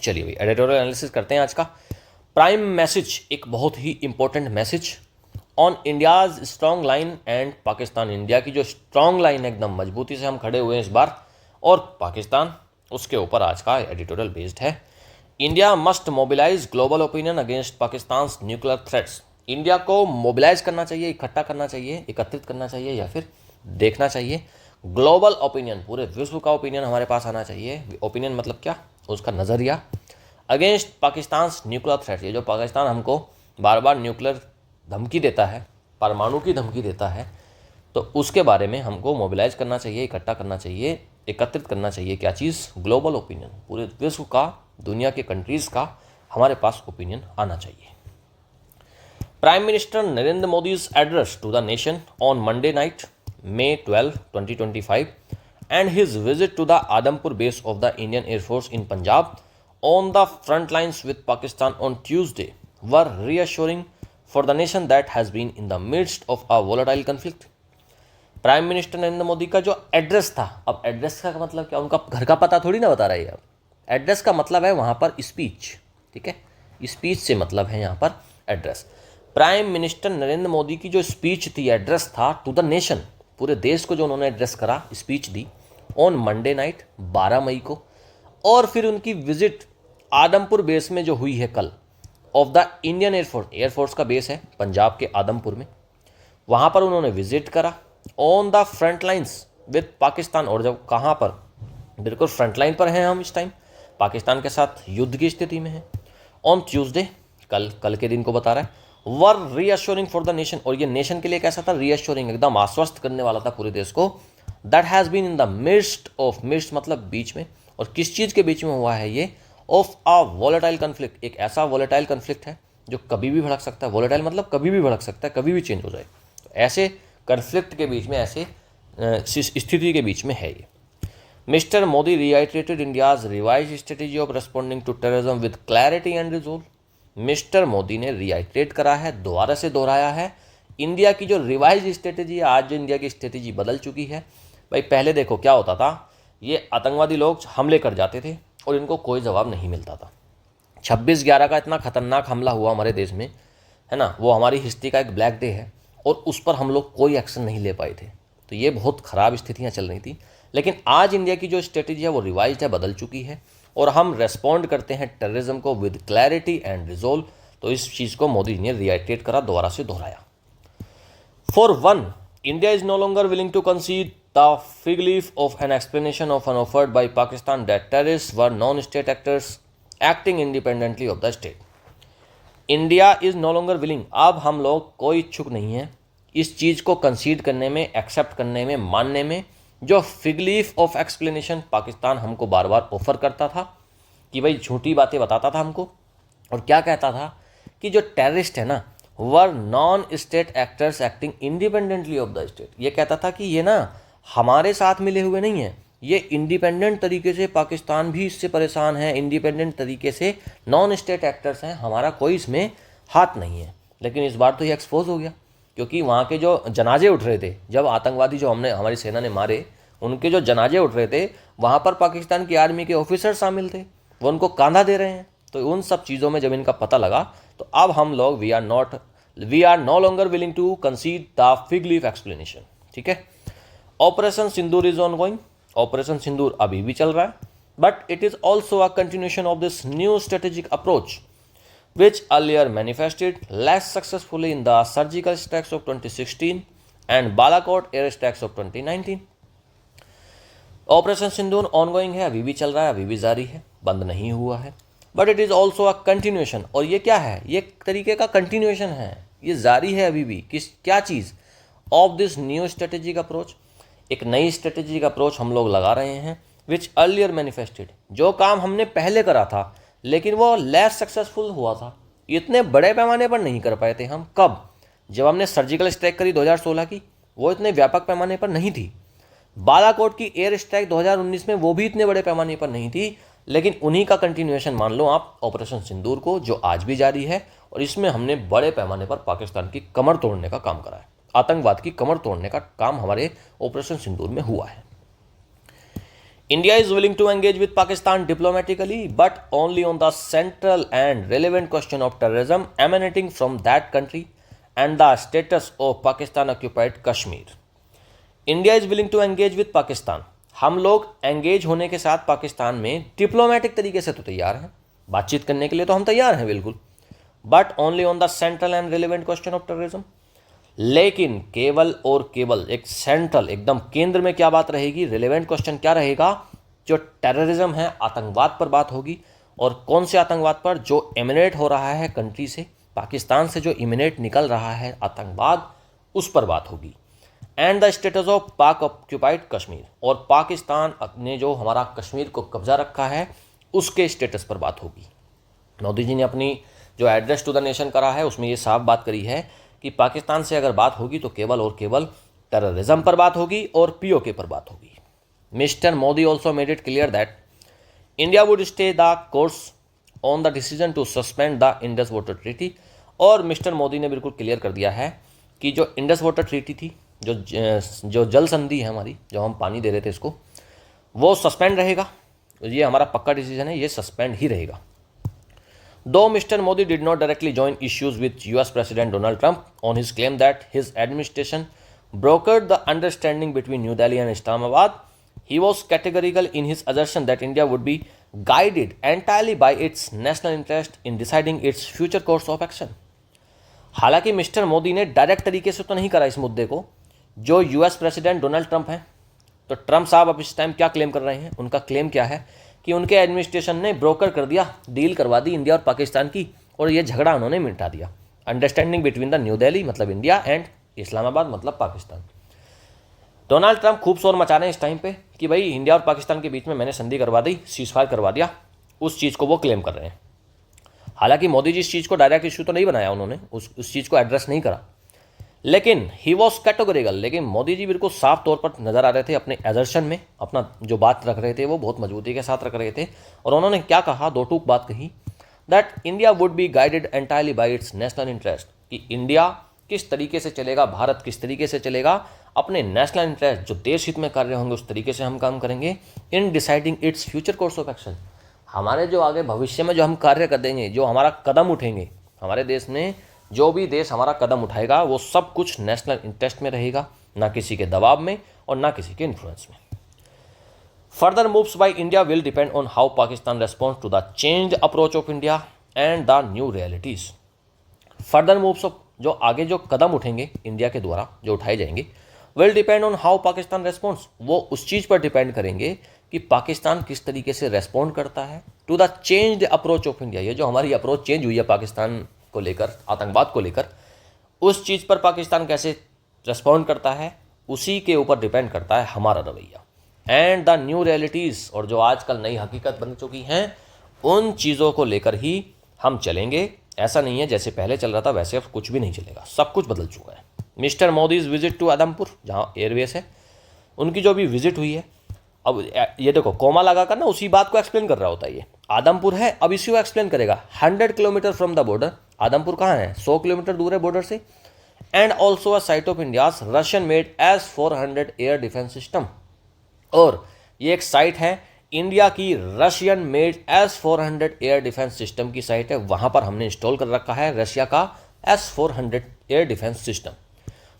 चलिए भाई, एडिटोरियल एनालिसिस करते हैं आज का। प्राइम मैसेज, एक बहुत ही important message on India's strong line and Pakistan. India की जो स्ट्रॉन्ग लाइन है, एकदम मजबूती से हम खड़े हुए हैं इस बार, और पाकिस्तान, उसके ऊपर आज का एडिटोरियल बेस्ड है। India must mobilise global opinion against Pakistan nuclear threats. India को मोबिलाइज करना चाहिए, इकट्ठा करना चाहिए, एकत्रित करना चाहिए, या फिर देखना चाहिए ग्लोबल ओपिनियन, पूरे विश्व का ओपिनियन हमारे पास आना चाहिए। ओपिनियन मतलब क्या, उसका नज़रिया, अगेंस्ट पाकिस्तान न्यूक्लियर थ्रेट। ये जो पाकिस्तान हमको बार बार न्यूक्लियर धमकी देता है, परमाणु की धमकी देता है, तो उसके बारे में हमको मोबिलाइज करना चाहिए, इकट्ठा करना चाहिए, एकत्रित करना चाहिए। क्या चीज़, ग्लोबल ओपिनियन, पूरे विश्व का, दुनिया के कंट्रीज़ का हमारे पास ओपिनियन आना चाहिए। Prime minister Narendra Modi's address to the nation on Monday night May 12, 2025 and his visit to the Adampur base of the Indian Air Force in Punjab on the front lines with Pakistan on Tuesday were reassuring for the nation that has been in the midst of a volatile conflict. Prime minister Narendra Modi का जो address था, अब address का मतलब क्या, उनका घर का पता थोड़ी ना बता रही है। अब एड्रेस का मतलब है वहाँ पर स्पीच, ठीक है, स्पीच से मतलब है यहाँ पर address. Prime minister Narendra Modi की जो स्पीच थी, एड्रेस था टू द नेशन, पूरे देश को जो उन्होंने एड्रेस करा, speech the, on Monday night 12 मई को, और फिर उनकी विजिट आदमपुर बेस में जो हुई है कल, ऑफ द इंडियन एयरफोर्स का बेस है पंजाब के आदमपुर में, वहाँ पर उन्होंने विजिट करा on the front lines with Pakistan. और जब कहाँ पर, बिल्कुल फ्रंट लाइन पर हैं हम इस टाइम, पाकिस्तान के साथ युद्ध की स्थिति में है। ऑन ट्यूसडे, कल के दिन को बता रहा है, वर रीअश्योरिंग फॉर द नेशन, और ये नेशन के लिए कैसा था, रीअश्योरिंग, एकदम आश्वस्त करने वाला था पूरे देश को, that has been in the mist of, mist मतलब बीच में, और किस चीज़ के बीच में हुआ है ये, ऑफ अ वॉलेटाइल कन्फ्लिक्ट, एक ऐसा वॉलेटाइल कन्फ्लिक्ट है जो कभी भी भड़क सकता है। वॉलेटाइल मतलब कभी भी भड़क सकता है, कभी भी चेंज हो जाए। तो ऐसे कन्फ्लिक्ट के बीच में, ऐसे स्थिति के बीच में है ये। Mister Modi reiterated India's revised strategy of responding to terrorism with clarity and resolve। Mister Modi ने reiterate करा है, दोबारा से दोहराया है, इंडिया की जो रिवाइज स्ट्रेटेजी है, आज जो इंडिया की स्ट्रेटेजी बदल चुकी है। भाई पहले देखो क्या होता था, ये आतंकवादी लोग हमले कर जाते थे और इनको कोई जवाब नहीं मिलता था। 26/11 का इतना खतरनाक हमला हुआ हमारे देश में, है ना, वो हमारी हिस्ट्री का एक ब्लैक डे है, और उस पर हम लोग कोई एक्शन नहीं ले पाए थे। तो ये बहुत ख़राब स्थितियाँ चल रही थी। लेकिन आज इंडिया की जो स्ट्रेटेजी है वो रिवाइज्ड है, बदल चुकी है, और हम रेस्पॉन्ड करते हैं टेररिज्म को विद क्लैरिटी एंड रिजोल्व। तो इस चीज़ को मोदी जी ने रिआइटेट करा, दोबारा से दोहराया। For one, India is no longer willing to concede the fig leaf of an explanation of an offered by Pakistan that terrorist were non state actors acting independently of the state. India is no longer willing, अब हम लोग कोई इच्छुक नहीं है इस चीज़ को कंसीड करने में, एक्सेप्ट करने में, मानने में, जो fig leaf of explanation Pakistan हमको बार बार ऑफर करता था कि भाई झूठी बातें बताता था हमको, और क्या कहता था कि जो टेररिस्ट है ना, were non state actors acting independently of the state. ये कहता था कि ये ना हमारे साथ मिले हुए नहीं है, ये इंडिपेंडेंट तरीके से, पाकिस्तान भी इससे परेशान है, इंडिपेंडेंट तरीके से नॉन स्टेट एक्टर्स हैं, हमारा कोई इसमें हाथ नहीं है। लेकिन इस बार तो ये एक्सपोज हो गया, क्योंकि वहाँ के जो जनाजे उठ रहे थे, जब आतंकवादी जो हमारी सेना ने मारे, उनके जो जनाजे उठ रहे थे, वहाँ पर पाकिस्तान की आर्मी के ऑफिसर शामिल थे, वो उनको कांधा दे रहे हैं। तो उन सब चीज़ों में जब इनका पता लगा, तो अब हम लोग we are no longer willing to concede the fig leaf explanation. ठीक है। Operation Sindoor is ongoing, operation Sindoor अभी भी चल रहा है, but it is also a continuation of this new strategic approach which earlier manifested less successfully in the surgical strikes of 2016 and Balakot air strikes of 2019। Operation Sindoor ongoing है, अभी भी चल रहा है, अभी भी जारी है, बंद नहीं हुआ है, but it is also a continuation. और ये क्या है, ये एक तरीके का कंटिन्यूएशन है, ये जारी है अभी भी। क्या चीज़, of this new strategic approach, एक नई स्ट्रेटेजिक अप्रोच हम लोग लगा रहे हैं, विच अर्लियर मैनिफेस्टेड, जो काम हमने पहले करा था लेकिन वो लेस सक्सेसफुल हुआ था, इतने बड़े पैमाने पर नहीं कर पाए थे हम। कब, जब हमने सर्जिकल स्ट्राइक करी 2016 की, वो इतने व्यापक पैमाने पर नहीं थी। बालाकोट की एयर स्ट्राइक 2019 में, वो भी इतने बड़े पैमाने पर नहीं थी, लेकिन उन्हीं का कंटिन्यूएशन मान लो आप ऑपरेशन सिंदूर को, जो आज भी जारी है, और इसमें हमने बड़े पैमाने पर पाकिस्तान की कमर तोड़ने का काम करा है, आतंकवाद की कमर तोड़ने का काम हमारे ऑपरेशन सिंदूर में हुआ है। India is willing to engage with Pakistan diplomatically, but only on the central and relevant question of terrorism emanating from that country and the status of Pakistan occupied Kashmir। India is willing to engage with Pakistan। हम लोग engage होने के साथ पाकिस्तान में diplomatic तरीके से तो तैयार हैं, बातचीत करने के लिए तो हम तैयार हैं बिल्कुल, but only on the central and relevant question of terrorism. लेकिन केवल और केवल एक सेंट्रल, एकदम केंद्र में क्या बात रहेगी, रिलेवेंट क्वेश्चन क्या रहेगा, जो टेररिज्म है, आतंकवाद पर बात होगी। और कौन से आतंकवाद पर, जो इमिनेट हो रहा है कंट्री से, पाकिस्तान से जो इमिनेट निकल रहा है आतंकवाद, उस पर बात होगी। एंड द स्टेटस ऑफ पाक ऑक्यूपाइड कश्मीर, और पाकिस्तान ने जो हमारा कश्मीर को कब्जा रखा है, उसके स्टेटस पर बात होगी। मोदी जी ने अपनी जो एड्रेस टू द नेशन करा है, उसमें ये साफ बात करी है कि पाकिस्तान से अगर बात होगी तो केवल और केवल टेररिज्म पर बात होगी और पीओके पर बात होगी। Mister Modi also made it clear that India would stay the course on the decision to suspend the Indus water treaty. और मिस्टर मोदी ने बिल्कुल क्लियर कर दिया है कि जो इंडस वाटर ट्रीटी थी, जो जल संधि है हमारी, जो हम पानी दे रहे थे इसको, वो सस्पेंड रहेगा। ये हमारा पक्का डिसीजन है, ये सस्पेंड ही रहेगा। Though Mr. Modi did not directly join issues with US President Donald Trump on his claim that his administration brokered the understanding between New Delhi and Islamabad, he was categorical in his assertion that India would be guided entirely by its national interest in deciding its future course of action। हालांकि mister Modi ने direct तरीके से तो नहीं करा इस मुद्दे को। जो यूएस प्रेसिडेंट डोनाल्ड ट्रंप हैं, तो ट्रंप साहब अब इस टाइम क्या क्लेम कर रहे हैं? उनका क्लेम क्या है कि उनके एडमिनिस्ट्रेशन ने ब्रोकर कर दिया, डील करवा दी इंडिया और पाकिस्तान की, और ये झगड़ा उन्होंने मिटा दिया। Understanding between the new Delhi मतलब इंडिया एंड इस्लामाबाद मतलब पाकिस्तान। डोनाल्ड ट्रंप खूब शोर मचा रहे हैं इस टाइम पे कि भाई इंडिया और पाकिस्तान के बीच में मैंने संधि करवा दी, सीजफायर करवा दिया, उस चीज़ को वो क्लेम कर रहे हैं। हालांकि मोदी जी इस चीज़ को डायरेक्ट इशू तो नहीं बनाया, उन्होंने उस चीज़ को एड्रेस नहीं करा, लेकिन ही वॉज कैटेगोरिकल। लेकिन मोदी जी बिल्कुल साफ तौर पर नजर आ रहे थे अपने एजर्शन में, अपना जो बात रख रहे थे वो बहुत मजबूती के साथ रख रहे थे। और उन्होंने क्या कहा, दो टूक बात कही, that India would be guided entirely by its national interest, कि इंडिया किस तरीके से चलेगा, भारत किस तरीके से चलेगा, अपने नेशनल इंटरेस्ट जो देश हित में कार्य होंगे उस तरीके से हम काम करेंगे। In deciding its future course of action, हमारे जो आगे भविष्य में जो हम कार्य कर देंगे, जो हमारा कदम उठेंगे, हमारे देश में जो भी देश हमारा कदम उठाएगा वो सब कुछ नेशनल इंटरेस्ट में रहेगा, ना किसी के दबाव में और ना किसी के इन्फ्लुएंस में। Further moves by India will depend on how Pakistan responds to the changed approach of India and the new realities. Further moves of, जो आगे जो कदम उठेंगे इंडिया के द्वारा जो उठाए जाएंगे, will depend on how Pakistan responds, वो उस चीज़ पर डिपेंड करेंगे कि पाकिस्तान किस तरीके से रेस्पॉन्ड करता है to the changed approach of India. ये जो हमारी अप्रोच चेंज हुई है पाकिस्तान को लेकर, आतंकवाद को लेकर, उस चीज़ पर पाकिस्तान कैसे रेस्पॉन्ड करता है, उसी के ऊपर डिपेंड करता है हमारा रवैया। एंड द न्यू रियलिटीज़, और जो आजकल नई हकीकत बन चुकी हैं, उन चीज़ों को लेकर ही हम चलेंगे। ऐसा नहीं है जैसे पहले चल रहा था वैसे अब कुछ भी नहीं चलेगा, सब कुछ बदल चुका है। मिस्टर मोदीज़ विजिट टू आदमपुर, जहाँ एयरवेस है, उनकी जो भी विजिट हुई है, अब ये देखो कोमा लगा कर ना उसी बात को एक्सप्लेन कर रहा होता है। ये आदमपुर है, अब इसी को एक्सप्लेन करेगा। 100 kilometre from the border, Adampur कहाँ है, 100 किलोमीटर दूर है बॉर्डर से। And also a site of India's Russian made S-400 air defence system, और ये एक साइट है इंडिया की Russian made S-400 air defence system की साइट है, वहां पर हमने इंस्टॉल कर रखा है रशिया का S-400 air defence system.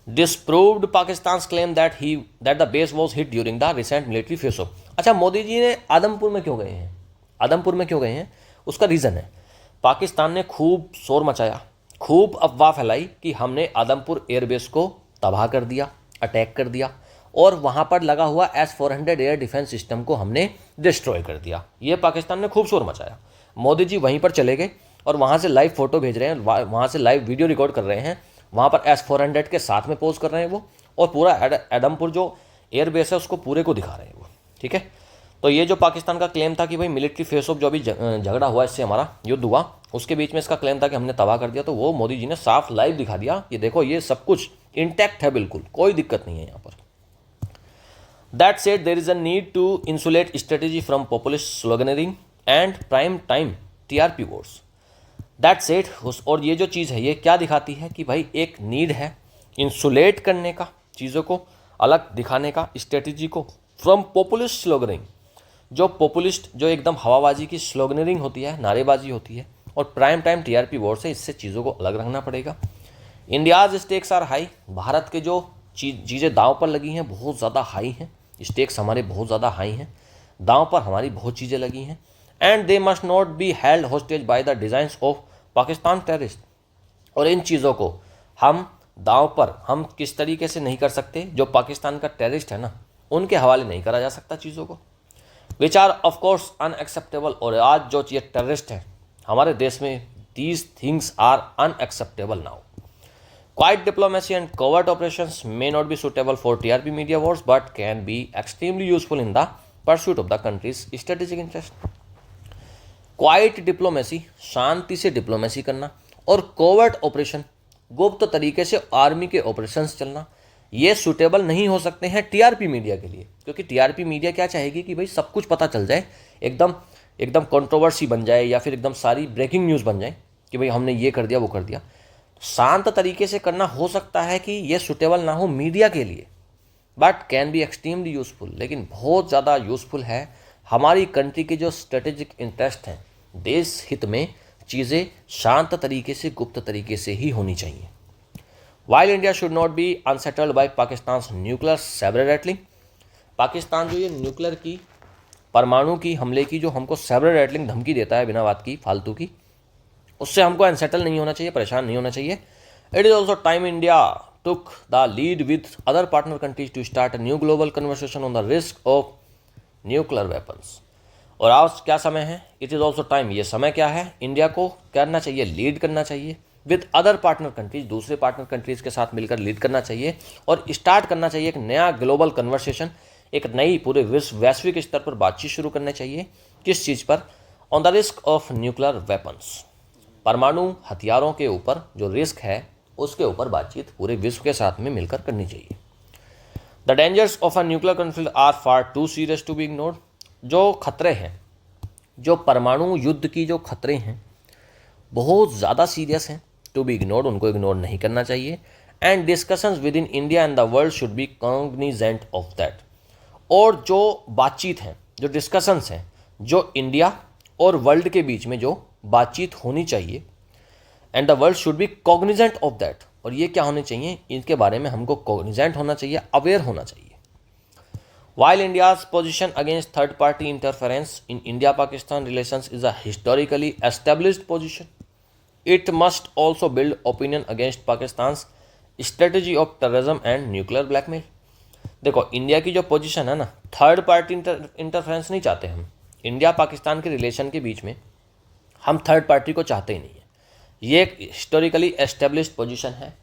Disproved Pakistan claim that the base was hit during the recent military face of. अच्छा, मोदी जी ने आदमपुर में क्यों गए हैं? आदमपुर में क्यों गए हैं? उसका रीज़न है, पाकिस्तान ने खूब शोर मचाया, खूब अफवाह फैलाई कि हमने आदमपुर एयरबेस को तबाह कर दिया, अटैक कर दिया, और वहाँ पर लगा हुआ S-400 एयर डिफेंस सिस्टम को हमने डिस्ट्रॉय कर दिया। ये पाकिस्तान ने खूब शोर मचाया। मोदी जी वहीं पर चले गए और वहाँ से लाइव फोटो भेज रहे हैं, वहाँ से लाइव वीडियो रिकॉर्ड कर रहे हैं, वहाँ पर S-400 के साथ में पोज कर रहे हैं वो, और पूरा आदमपुर जो एयरबेस है उसको पूरे को दिखा रहे हैं वो। ठीक है, तो ये जो पाकिस्तान का क्लेम था कि भाई मिलिट्री फेस ऑफ जो अभी झगड़ा हुआ, इससे हमारा युद्ध हुआ, उसके बीच में इसका क्लेम था कि हमने तबाह कर दिया, तो वो मोदी जी ने साफ लाइव दिखा दिया, ये देखो ये सब कुछ इंटैक्ट है, बिल्कुल कोई दिक्कत नहीं है यहाँ पर। That said there is a need to insulate strategy from populist sloganeering and prime time TRP wars. That said, और ये जो चीज़ है ये क्या दिखाती है कि भाई एक नीड है इंसुलेट करने का, चीज़ों को अलग दिखाने का, स्ट्रेटेजी को, फ्रॉम पॉपुलिस्ट स्लोगनिंग, जो पॉपुलिस्ट जो एकदम हवाबाजी की स्लोगनरिंग होती है, नारेबाजी होती है, और प्राइम टाइम TRP वॉर से इससे चीज़ों को अलग रखना पड़ेगा। इंडियाज स्टेक्स आर हाई, भारत के जो चीज़ें दांव पर लगी हैं बहुत ज़्यादा हाई हैं, स्टेक्स हमारे बहुत ज़्यादा हाई हैं, दांव पर हमारी बहुत चीज़ें लगी हैं। And they must not be held hostage by the designs of Pakistan terrorist, और इन चीज़ों को हम दांव पर हम किस तरीके से नहीं कर सकते, जो पाकिस्तान का टेररिस्ट है ना, उनके हवाले नहीं करा जा सकता चीज़ों को, विच आर ऑफकोर्स अनएक्सेप्टेबल। और आज जो ये टेररिस्ट हैं हमारे देश में, these things are unacceptable now. Quiet diplomacy and covert operations may not be suitable for TRP media wars, but can be extremely useful in the pursuit of the country's strategic interest. Quiet diplomacy, शांति से diplomacy करना, और covert operation, गुप्त तरीके से army के operations चलना, ये suitable नहीं हो सकते हैं TRP मीडिया के लिए, क्योंकि TRP मीडिया क्या चाहेगी कि भाई सब कुछ पता चल जाए, एकदम कंट्रोवर्सी बन जाए, या फिर एकदम सारी ब्रेकिंग न्यूज़ बन जाए कि भाई हमने ये कर दिया वो कर दिया। शांत तरीके से करना हो सकता है कि ये सुटेबल ना हो मीडिया के लिए, but can be extremely useful, लेकिन बहुत ज़्यादा यूज़फुल है हमारी कंट्री के जो स्ट्रेटेजिक इंटरेस्ट हैं, देश हित में चीज़ें शांत तरीके से, गुप्त तरीके से ही होनी चाहिए। While India should not be unsettled by Pakistan nuclear sabre rattling, Pakistan जो ये न्यूक्लियर की परमाणु की हमले की जो हमको सेवरल रैटलिंग धमकी देता है बिना बात की, फालतू की, उससे हमको अनसेटल नहीं होना चाहिए, परेशान नहीं होना चाहिए। It is also time India took the lead with other partner countries to start a new global conversation on the risk of nuclear weapons. और आज क्या समय है? इट इज़ ऑल्सो टाइम, ये समय क्या है? इंडिया को करना चाहिए, लीड करना चाहिए विद अदर पार्टनर कंट्रीज, दूसरे पार्टनर कंट्रीज के साथ मिलकर लीड करना चाहिए और स्टार्ट करना चाहिए एक नया ग्लोबल कन्वर्सेशन, एक नई पूरे वैश्विक स्तर पर बातचीत शुरू करनी चाहिए। किस चीज़ पर? On the risk of nuclear weapons, परमाणु हथियारों के ऊपर जो रिस्क है उसके ऊपर बातचीत पूरे विश्व के साथ में मिलकर करनी चाहिए। The dangers of a nuclear conflict are far too serious to be ignored. जो खतरे हैं, जो परमाणु युद्ध की जो खतरे हैं बहुत ज़्यादा सीरियस हैं, टू बी इग्नोर्ड, उनको इग्नोर नहीं करना चाहिए। And discussions with in India and the world should be cognizant of that. और जो बातचीत हैं, जो डिस्कशंस हैं, जो इंडिया और वर्ल्ड के बीच में जो बातचीत होनी चाहिए, and the world should be cognizant of that, और ये क्या होने चाहिए? इनके बारे में हमको कॉग्निजेंट होना चाहिए, अवेयर होना चाहिए। While India's position against third-party interference in India-Pakistan relations is a historically established position, it must also build opinion against Pakistan's strategy of terrorism and nuclear blackmail. देखो, इंडिया की जो पोजीशन है ना, third party interference नहीं चाहते हम। India Pakistan के relation के बीच में हम थर्ड पार्टी को चाहते ही नहीं है। ये एक हिस्टोरिकली एस्टेब्लिश्ड पोजीशन है।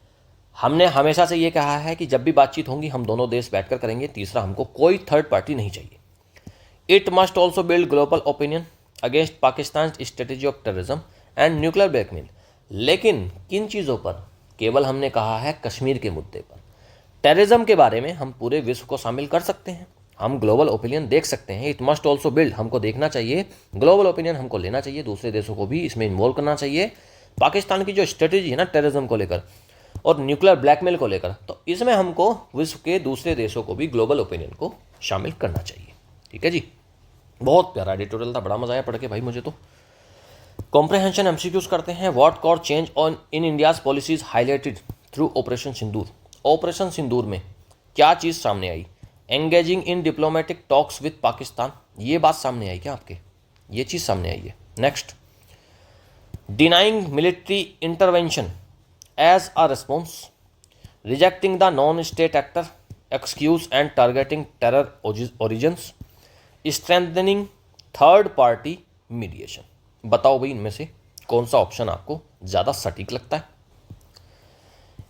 हमने हमेशा से ये कहा है कि जब भी बातचीत होंगी हम दोनों देश बैठकर करेंगे, तीसरा हमको कोई थर्ड पार्टी नहीं चाहिए। It must also build global opinion against Pakistan strategy of terrorism and nuclear blackmail. लेकिन किन चीज़ों पर? केवल हमने कहा है कश्मीर के मुद्दे पर। टेररिज्म के बारे में हम पूरे विश्व को शामिल कर सकते हैं, हम ग्लोबल ओपिनियन देख सकते हैं। इट मस्ट ऑल्सो बिल्ड, हमको देखना चाहिए, ग्लोबल ओपिनियन हमको लेना चाहिए, दूसरे देशों को भी इसमें इन्वॉल्व करना चाहिए। पाकिस्तान की जो स्ट्रेटेजी है ना टेररिज्म को लेकर और न्यूक्लियर ब्लैकमेल को लेकर, तो इसमें हमको विश्व के दूसरे देशों को भी ग्लोबल ओपिनियन को शामिल करना चाहिए। ठीक है जी, बहुत प्यारा एडिटोरियल था, बड़ा मजा आया पढ़ के भाई मुझे तो। कॉम्प्रहेंशन एमसीक्यूज करते हैं। What core change on in India's policies highlighted through operation Sindoor. Operation Sindoor में क्या चीज़ सामने आई? Engaging in diplomatic talks with Pakistan, ये बात सामने आई क्या आपके? ये चीज़ सामने आई है। Next, denying military intervention as a response, rejecting the non-state actor excuse and targeting terror origins, strengthening third party mediation। बताओ भाई इनमें से कौन सा ऑप्शन आपको ज़्यादा सटीक लगता है?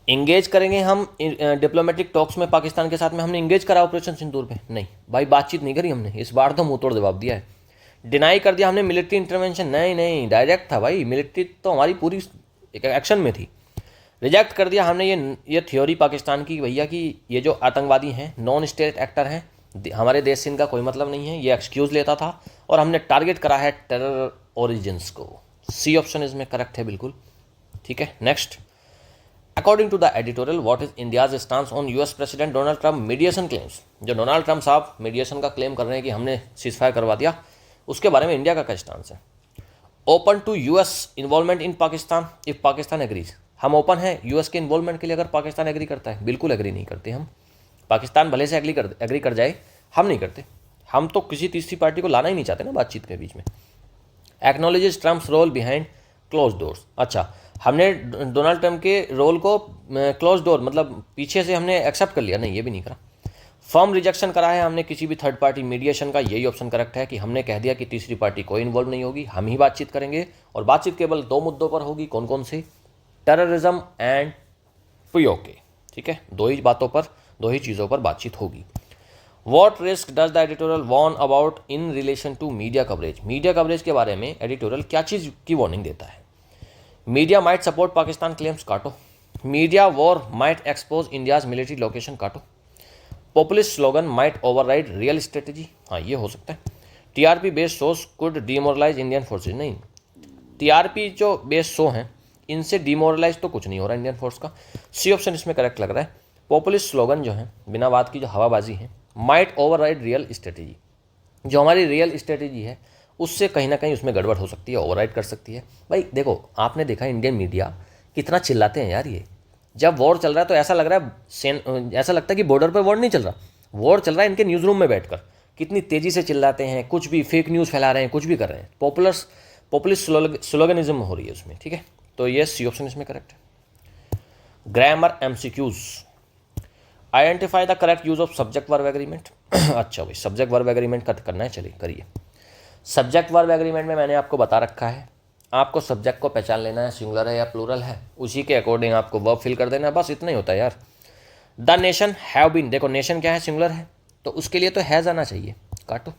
इंगेज करेंगे हम डिप्लोमेटिक टॉक्स में पाकिस्तान के साथ में, हमने इंगेज करा ऑपरेशन सिंदूर पे? नहीं भाई, बातचीत नहीं करी हमने, इस बार तो मुंह तोड़ जवाब दिया है। डिनाई कर दिया हमने मिलिट्री इंटरवेंशन? नहीं, डायरेक्ट था भाई, मिलिट्री तो हमारी पूरी एक एक्शन में थी। रिजेक्ट कर दिया हमने ये थ्योरी पाकिस्तान की भैया कि ये जो आतंकवादी हैं, नॉन स्टेट एक्टर हैं, हमारे देश से इनका कोई मतलब नहीं है, ये एक्सक्यूज़ लेता था। और हमने टारगेट करा है टेरर ओरिजिन्स को। सी ऑप्शन इसमें करेक्ट है बिल्कुल। ठीक है, next, according to the editorial, what is India's stance on US president Donald Trump mediation claims. जो डोनाल्ड ट्रंप साहब मीडिएशन का क्लेम कर रहे हैं कि हमने सीजफायर करवा दिया, उसके बारे में इंडिया का क्या स्टांस है? Open to US involvement in Pakistan if Pakistan agrees. हम ओपन है यूएस के इन्वॉल्वमेंट के लिए अगर पाकिस्तान एग्री करता है? बिल्कुल एग्री नहीं करते हम। पाकिस्तान भले से एग्री कर जाए, हम नहीं करते। हम तो किसी तीसरी पार्टी को लाना ही नहीं चाहते ना बातचीत के बीच में। Acknowledges Trump's role behind close doors. अच्छा, हमने डोनाल्ड ट्रंप के रोल को क्लोज डोर मतलब पीछे से हमने एक्सेप्ट कर लिया? नहीं, ये भी नहीं करा। फर्म रिजेक्शन करा है हमने किसी भी थर्ड पार्टी मीडिएशन का, यही ऑप्शन करेक्ट है कि हमने कह दिया कि तीसरी पार्टी कोई इन्वॉल्व नहीं होगी, हम ही बातचीत करेंगे और बातचीत केवल दो मुद्दों पर होगी। कौन कौन से? Terrorism and PoK. ठीक है, दो ही बातों पर, दो ही चीज़ों पर बातचीत होगी। What risk does the editorial warn about in relation to media coverage. Media coverage के बारे में एडिटोरियल क्या चीज़ की वार्निंग देता है? Media might support Pakistan claims, काटो। Media war might expose India's military location, काटो। Populist slogan might override real strategy, हाँ ये हो सकता है। TRP based shows could demoralize Indian forces, नहीं, टीआरपी जो बेस्ड शो हैं इनसे डिमोरलाइज तो कुछ नहीं हो रहा इंडियन फोर्स का। सी ऑप्शन इसमें करेक्ट लग रहा है। पॉपुलिस्ट स्लोगन जो है, बिना बात की जो हवाबाजी है, माइट ओवरराइड रियल स्ट्रेटेजी, जो हमारी रियल स्ट्रेटेजी है उससे कहीं ना कहीं उसमें गड़बड़ हो सकती है, ओवरराइड कर सकती है। भाई देखो, आपने देखा इंडियन मीडिया कितना चिल्लाते हैं यार। ये जब वॉर चल रहा है तो ऐसा लग रहा है ऐसा लगता है कि बॉर्डर पर वॉर नहीं चल रहा, वॉर चल रहा है इनके न्यूज़ रूम में बैठकर। कितनी तेज़ी से चिल्लाते हैं, कुछ भी फेक न्यूज़ फैला रहे हैं, कुछ भी कर रहे हैं, पॉपुलिस्ट स्लोगनिज्म हो रही है उसमें, ठीक है। तो ये सी ऑप्शन इसमें करेक्ट है। Grammar MCQs, identify the correct use of subject verb agreement. अच्छा भाई, सब्जेक्ट वर्ब एग्रीमेंट करना है, चलिए करिए। सब्जेक्ट वर्ब एग्रीमेंट में मैंने आपको बता रखा है, आपको सब्जेक्ट को पहचान लेना है, सिंगुलर है या प्लूरल है, उसी के अकॉर्डिंग आपको वर्ब फिल कर देना है, बस इतना ही होता है यार। द नेशन हैव बीन, देखो नेशन क्या है, सिंगुलर है, तो उसके लिए तो हैज़ आना चाहिए, काटो।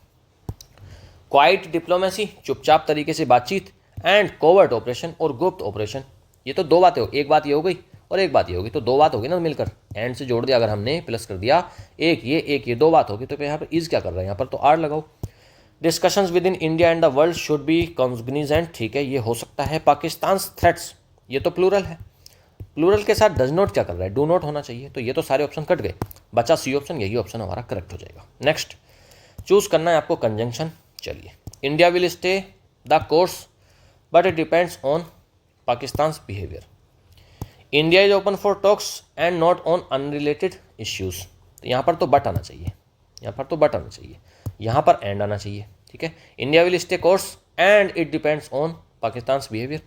क्वाइट डिप्लोमेसी, चुपचाप तरीके से बातचीत, एंड कोवर्ट ऑपरेशन और गुप्त ऑपरेशन, ये तो दो बातें हो, एक बात ये हो गई और एक बात ये होगी, तो दो बात होगी ना मिलकर, एंड से जोड़ दिया अगर हमने, प्लस कर दिया, एक ये दो बात होगी, तो यहाँ पर इज क्या कर रहे हैं, यहाँ पर तो आर लगाओ। Discussions with in India and the world should be cognizant, ठीक है, ये हो सकता है। पाकिस्तान थ्रेट्स, ये तो प्लूरल है, प्लूरल के साथ डज नॉट क्या कर रहा है, डू नॉट होना चाहिए, तो ये तो सारे ऑप्शन कट गए, बचा सी ऑप्शन, यही ऑप्शन हमारा करेक्ट हो जाएगा। नेक्स्ट चूज करना है आपको कंजंक्शन, चलिए। India will stay the course but it depends on Pakistan behaviour. India is open for talks and not on unrelated issues, तो यहाँ पर तो बट आना चाहिए, यहाँ पर तो बट आना चाहिए, यहाँ पर एंड आना चाहिए, ठीक है। India will stay course and it depends on Pakistan behaviour.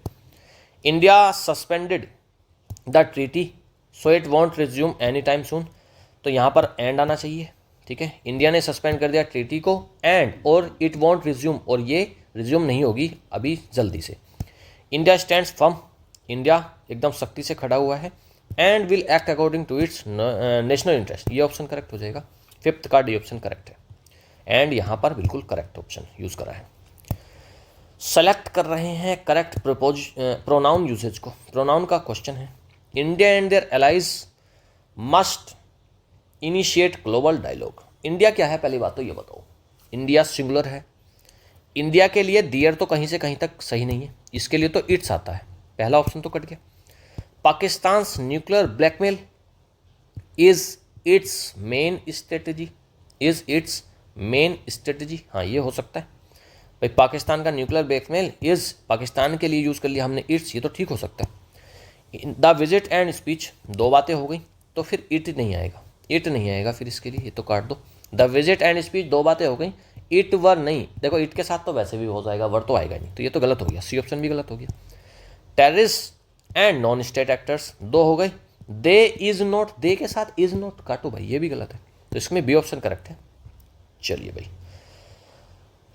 India suspended the treaty so it won't resume any time soon, तो यहाँ पर एंड आना चाहिए, ठीक है। इंडिया ने सस्पेंड कर दिया ट्रीटी को, एंड और इट वॉन्ट रिज्यूम, और ये रिज्यूम नहीं होगी अभी जल्दी से। इंडिया स्टैंड्स फर्म, इंडिया एकदम सख्ती से खड़ा हुआ है, and will act according to its national interest, ये ऑप्शन करेक्ट हो जाएगा। फिफ्थ का डी ऑप्शन करेक्ट है, एंड यहाँ पर बिल्कुल करेक्ट ऑप्शन यूज़ करा है। सेलेक्ट कर रहे हैं करेक्ट प्रोनाउन यूसेज को, प्रोनाउन का क्वेश्चन है। India and their allies must initiate global dialogue, India क्या है पहली बात तो ये बताओ, इंडिया सिंगुलर है, इंडिया के लिए दियर तो कहीं से कहीं तक सही नहीं है, इसके लिए तो इट्स आता है, पहला ऑप्शन तो कट गया। Pakistan nuclear blackmail is it's main strategy, is it's main strategy, हाँ ये हो सकता है भाई, पाकिस्तान का न्यूक्लियर ब्लैकमेल इज पाकिस्तान के लिए यूज़ कर लिया हमने इट्स, ये तो ठीक हो सकता है। द विजिट एंड स्पीच, दो बातें हो गई, तो फिर इट नहीं आएगा, इट नहीं आएगा फिर इसके लिए, ये तो काट दो। द विजिट एंड स्पीच दो बातें हो गई, इट वर नहीं, देखो इट के साथ तो वैसे भी हो जाएगा, वर तो आएगा नहीं, तो ये तो गलत हो गया, सी ऑप्शन भी गलत हो गया। Terrorist and non state actors दो हो गई, दे इज नॉट, दे के साथ इज नॉट, काटो भाई ये भी गलत है, तो इसमें बी ऑप्शन करेक्ट है। चलिए भाई,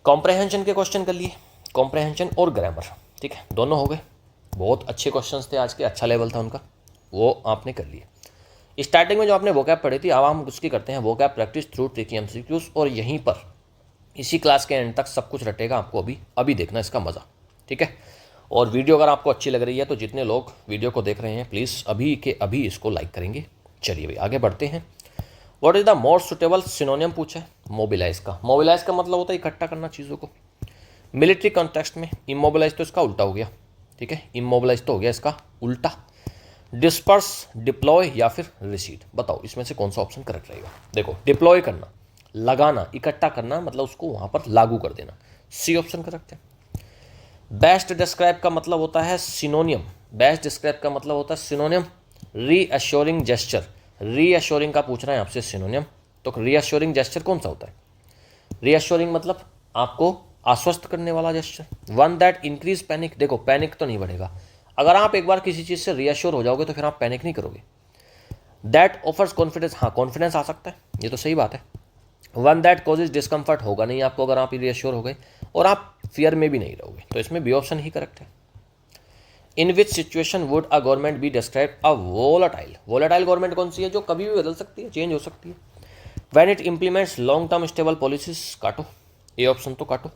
कॉम्प्रहेंशन के क्वेश्चन कर लिए, कॉम्प्रहेंशन और ग्रामर, ठीक है, दोनों हो गए, बहुत अच्छे क्वेश्चंस थे आज के, अच्छा लेवल था उनका, वो आपने कर लिए। स्टार्टिंग में जो आपने वोकैब पढ़ी थी, अब हम उसकी करते हैं vocab practice through tricky MCQs, और यहीं पर इसी क्लास के एंड तक सब कुछ रटेगा आपको, अभी देखना इसका मज़ा, ठीक है। और वीडियो अगर आपको अच्छी लग रही है तो जितने लोग वीडियो को देख रहे हैं प्लीज़ अभी के अभी इसको लाइक करेंगे। चलिए भाई आगे बढ़ते हैं। What is the most suitable सिनोनियम पूछा है, मोबिलाइज का। मोबिलाइज का मतलब होता है इकट्ठा करना चीज़ों को। मिलिट्री कॉन्टेक्स्ट में इमोबिलाइज तो इसका उल्टा हो गया, ठीक है, इमोबिलाइज तो हो गया इसका उल्टा। डिस्पर्स, डिप्लॉय या फिर रिसीड, बताओ इसमें से कौन सा ऑप्शन करेक्ट रहेगा। देखो डिप्लॉय करना, लगाना, इकट्ठा करना, मतलब उसको वहाँ पर लागू कर देना, सी ऑप्शन करेक्ट है। बेस्ट डिस्क्राइब का मतलब होता है सिनोनियम, बेस्ट डिस्क्राइब का मतलब होता है सिनोनियम। रीअश्योरिंग जेस्चर, रीअश्योरिंग का पूछ रहा है आपसे सिनोनियम, तो रीअश्योरिंग जेस्चर कौन सा होता है। रीअश्योरिंग मतलब आपको आश्वस्त करने वाला gesture. One that increase panic, देखो पैनिक तो नहीं बढ़ेगा, अगर आप एक बार किसी चीज़ से रीअश्योर हो जाओगे तो फिर आप पैनिक नहीं करोगे। दैट ऑफर्स कॉन्फिडेंस, हाँ कॉन्फिडेंस आ सकता है, ये तो सही बात है। वन दैट कॉजेज डिस्कम्फर्ट, होगा नहीं आपको अगर आप रीअश्योर हो गए, और आप फियर में भी नहीं रहोगे, तो इसमें बी ऑप्शन ही करेक्ट है। In which situation would a government be describe a volatile, volatile government कौन सी है, जो कभी भी बदल सकती है, चेंज हो सकती है। When it implements long term stable policies, काटो, ए ऑप्शन तो काटो।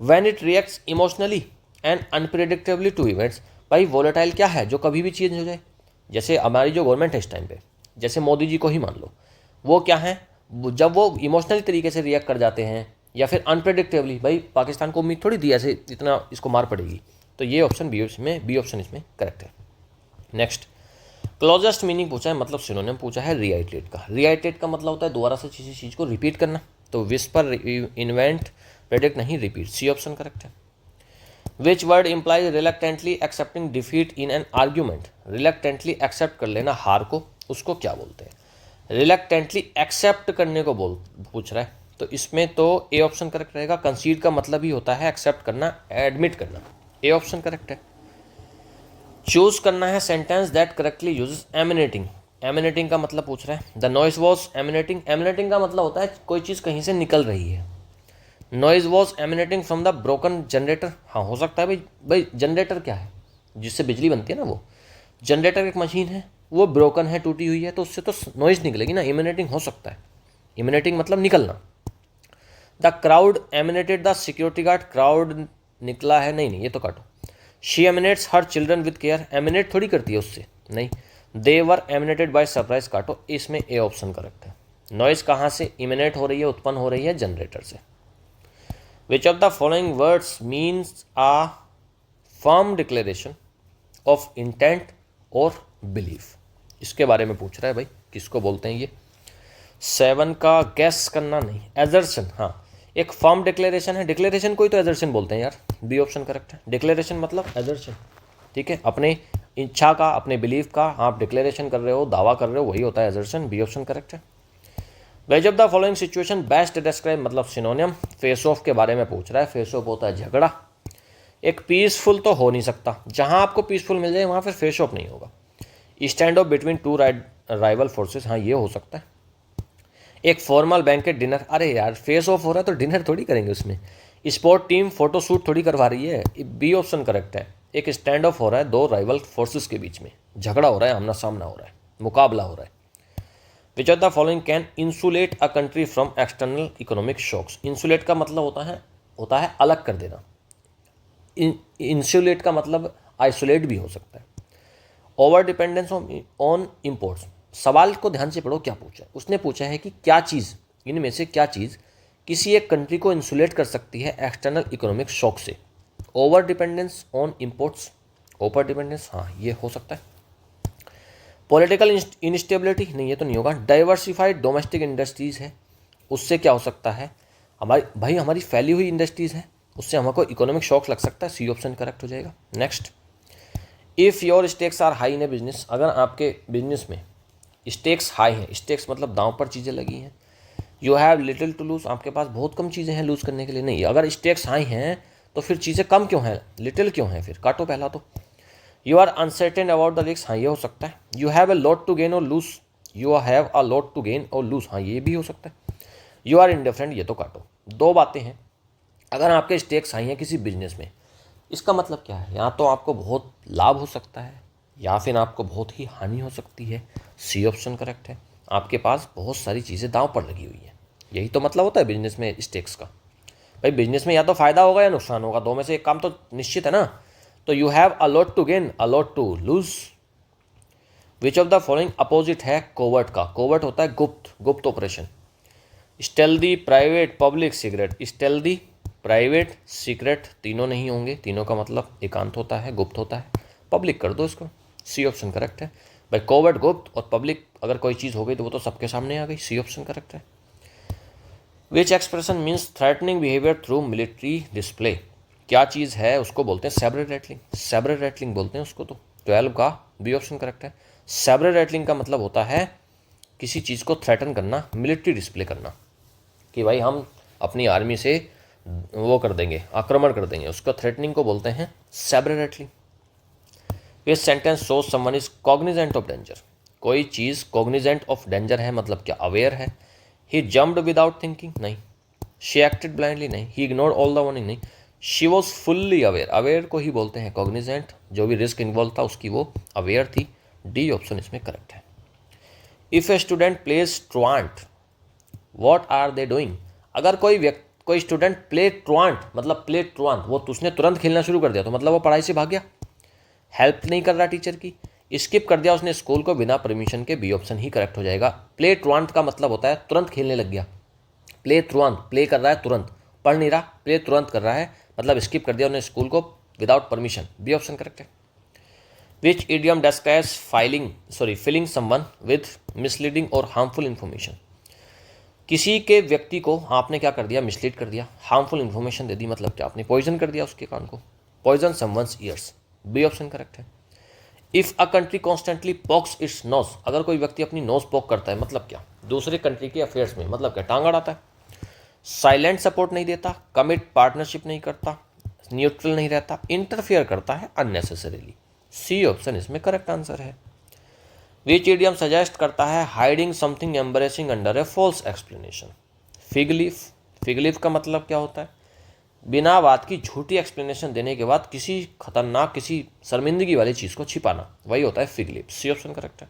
When it reacts emotionally and unpredictably to events, भाई वोलाटाइल क्या है, जो कभी भी चेंज हो जाए। जैसे हमारी जो गवर्नमेंट है इस टाइम पे, जैसे मोदी जी को ही मान लो, वो क्या है, जब वो इमोशनली तरीके से रिएक्ट कर जाते हैं या फिर अनप्रेडिक्टेबली, भाई पाकिस्तान को उम्मीद थोड़ी दी ऐसे इतना इसको मार पड़ेगी, तो ये ऑप्शन बी ऑप्शन इसमें करेक्ट है। नेक्स्ट क्लोजेस्ट मीनिंग पूछा है, मतलब सिनोनिम पूछा है रिआइट्रेट का। रिआइट्रेट का मतलब होता है दोबारा से किसी चीज़ को रिपीट करना, तो विस्पर, इन्वेंट, प्रेडिक्ट नहीं, रिपीट, सी ऑप्शन करेक्ट है। Which word implies reluctantly accepting defeat in an argument, reluctantly accept कर लेना हार को, उसको क्या बोलते हैं। रिलक्टेंटली एक्सेप्ट करने को पूछ रहा है, तो इसमें तो ए ऑप्शन करेक्ट रहेगा। कंसीड का मतलब ही होता है एक्सेप्ट करना, एडमिट करना। ए ऑप्शन करेक्ट है। चूज करना है sentence that correctly uses emanating. Emanating का मतलब पूछ रहा है the noise was emanating. Emanating का मतलब होता है कोई चीज़ कहीं से निकल रही है। Noise was emanating from the broken generator. हाँ, हो सकता है भाई। भाई जनरेटर क्या है? जिससे बिजली बनती है ना, वो जनरेटर एक मशीन है, वो ब्रोकन है, टूटी हुई है, तो उससे तो नॉइज निकलेगी ना। इमिनेटिंग हो सकता है। इमिनेटिंग मतलब निकलना। The crowd emanated the security guard. Crowd निकला है, नहीं नहीं, ये तो काटो। She emanates her children with care. Eminent थोड़ी करती है उससे, नहीं। दे वर एमिनेटेड बाय सरप्राइज, काटो। इसमें ए ऑप्शन करेक्ट है। नॉइज कहाँ से इमिनेट हो रही है, उत्पन्न हो रही है? जनरेटर से। Which of the following words means a firm declaration of intent और बिलीफ। इसके बारे में पूछ रहा है भाई, किसको बोलते हैं ये? 7 का गैस करना नहीं, एजर्शन। हाँ, एक फर्म डिक्लेरेशन है। डिक्लेरेशन कोई तो एजर्शन बोलते हैं यार। बी ऑप्शन करेक्ट है। डिक्लेरेशन मतलब एजर्शन, ठीक है। अपने इच्छा का, अपने बिलीफ का आप डिक्लेरेशन कर रहे हो, दावा कर रहे हो, वही होता है एजर्शन। बी ऑप्शन करेक्ट है। Ways of the following situation best describe मतलब सिनोनियम। फेस ऑफ के बारे में पूछ रहा है। फेस ऑफ होता है झगड़ा। एक पीसफुल तो हो नहीं सकता। जहां आपको पीसफुल मिल जाए वहां फिर फेस ऑफ नहीं होगा। Stand of between two rival forces, हाँ ये हो सकता है। एक फॉर्मल बैंकेट डिनर, अरे यार फेस ऑफ हो रहा है तो डिनर थोड़ी करेंगे उसमें। स्पोर्ट टीम फोटो शूट थोड़ी करवा रही है। बी ऑप्शन करेक्ट है। एक स्टैंड ऑफ हो रहा है दो राइवल फोर्सेस के बीच में, झगड़ा हो रहा है, आमना सामना हो रहा है, मुकाबला हो रहा है। Which of the following can insulate a country from external economic shocks. Insulate का मतलब होता है अलग कर देना। इंसुलेट का मतलब आइसोलेट भी हो सकता है। Over dependence on imports. सवाल को ध्यान से पढ़ो, क्या पूछा उसने? पूछा है कि क्या चीज़, इनमें से क्या चीज़ किसी एक कंट्री को इंसुलेट कर सकती है एक्सटर्नल इकोनॉमिक शॉक से? Over dependence on imports, over dependence, हाँ ये हो सकता है। पॉलिटिकल इंस्टेबिलिटी, नहीं ये तो नहीं होगा। डाइवर्सिफाइड डोमेस्टिक इंडस्ट्रीज है, उससे क्या हो सकता है? हमारी फैली हुई इंडस्ट्रीज है, उससे हमको इकोनॉमिक शॉक लग सकता है। सी ऑप्शन करेक्ट हो जाएगा। Next, if your stakes are high in a business. अगर आपके बिजनेस में स्टेक्स हाई हैं, स्टेक्स मतलब दांव पर चीज़ें लगी हैं। You have little to lose, आपके पास बहुत कम चीज़ें हैं लूज करने के लिए। नहीं, अगर स्टेक्स हाई हैं तो फिर चीज़ें कम क्यों हैं, लिटिल क्यों हैं? फिर काटो पहला तो। You are uncertain about the risk, हाँ ये हो सकता है। You have a lot to gain और lose, you have a lot to gain और लूज, हाँ ये भी हो सकता है। यू आर इनडिफरेंट, ये तो काटो। दो बातें हैं। अगर आपके स्टेक्स हाई हैं किसी बिजनेस में, इसका मतलब क्या है? या तो आपको बहुत लाभ हो सकता है या फिर आपको बहुत ही हानि हो सकती है। सी ऑप्शन करेक्ट है। आपके पास बहुत सारी चीज़ें दांव पर लगी हुई है, यही तो मतलब होता है बिजनेस में स्टेक्स का। भाई बिजनेस में या तो फायदा होगा या नुकसान होगा, दो में से एक काम तो निश्चित है ना। तो you have a lot to gain, a lot to lose. Which of the following opposite है कोवर्ट का? कोवर्ट होता है गुप्त, गुप्त operation. Stealthy, private, public, secret. Stealthy, private, secret तीनों नहीं होंगे, तीनों का मतलब एकांत होता है, गुप्त होता है। पब्लिक कर दो इसको। सी ऑप्शन करेक्ट है। भाई कोवर्ट गुप्त और पब्लिक, अगर कोई चीज़ हो गई तो वो तो सबके सामने आ गई। सी ऑप्शन करेक्ट है। Which expression means threatening behaviour through military display. क्या चीज़ है उसको बोलते हैं सैबर रैटलिंग, सैबर रैटलिंग बोलते हैं उसको। तो 12 का बी ऑप्शन करेक्ट है। सैबर रैटलिंग का मतलब होता है किसी चीज़ को थ्रेटन करना, मिलिट्री डिस्प्ले करना, कि भाई हम अपनी आर्मी से वो कर देंगे, आक्रमण कर देंगे, उसका थ्रेटनिंग को बोलते हैं सैबर रैटलिंग। ये sentence shows someone is Cognizant of danger. कोई चीज़ कॉग्निजेंट ऑफ डेंजर है मतलब क्या? अवेयर है। ही जम्प्ड विदाउट थिंकिंग, नहीं। शी एक्टेड ब्लाइंडली, नहीं। He ignored all the warning, नहीं। She was fully aware, aware को ही बोलते हैं कॉग्निजेंट। जो भी रिस्क इन्वॉल्व था उसकी वो अवेयर थी। डी ऑप्शन इसमें करेक्ट है। If a student plays truant, what are they doing? अगर कोई स्टूडेंट प्ले ट्रुआंट मतलब प्ले ट्रुआंट, वो उसने तुरंत खेलना शुरू कर दिया तो मतलब वो पढ़ाई से भाग गया, हेल्प नहीं कर रहा टीचर की, स्किप कर दिया उसने स्कूल को बिना परमिशन के। बी ऑप्शन ही करेक्ट हो जाएगा। प्ले ट्रुआंट का मतलब होता है तुरंत खेलने लग गया। प्ले तुरंत, प्ले कर रहा है तुरंत, पढ़ नहीं रहा, प्ले तुरंत कर रहा है मतलब स्किप कर दिया उन्हें स्कूल को without permission. B option correct है। Which idiom describes filling someone with misleading और हार्मफुल इन्फॉर्मेशन। किसी के व्यक्ति को आपने क्या कर दिया? मिसलीड कर दिया, हार्मफुल इन्फॉर्मेशन दे दी, मतलब क्या? आपने पॉइजन कर दिया उसके कान को। Poison someone's ears. B option correct है। If a country constantly pokes its nose, अगर कोई व्यक्ति अपनी नोज पॉक करता है मतलब क्या? दूसरे कंट्री के अफेयर्स में, मतलब क्या? टांग अड़ाता है। साइलेंट सपोर्ट नहीं देता, कमिट पार्टनरशिप नहीं करता, न्यूट्रल नहीं रहता, इंटरफियर करता है अननेसेसरीली। सी ऑप्शन इसमें करेक्ट आंसर है। विच इडियम सजेस्ट करता है hiding something embarrassing under a false explanation. Fig leaf. Fig leaf का मतलब क्या होता है? बिना बात की झूठी एक्सप्लेनेशन देने के बाद किसी खतरनाक, किसी शर्मिंदगी वाली चीज को छिपाना, वही होता है fig leaf. C option correct है।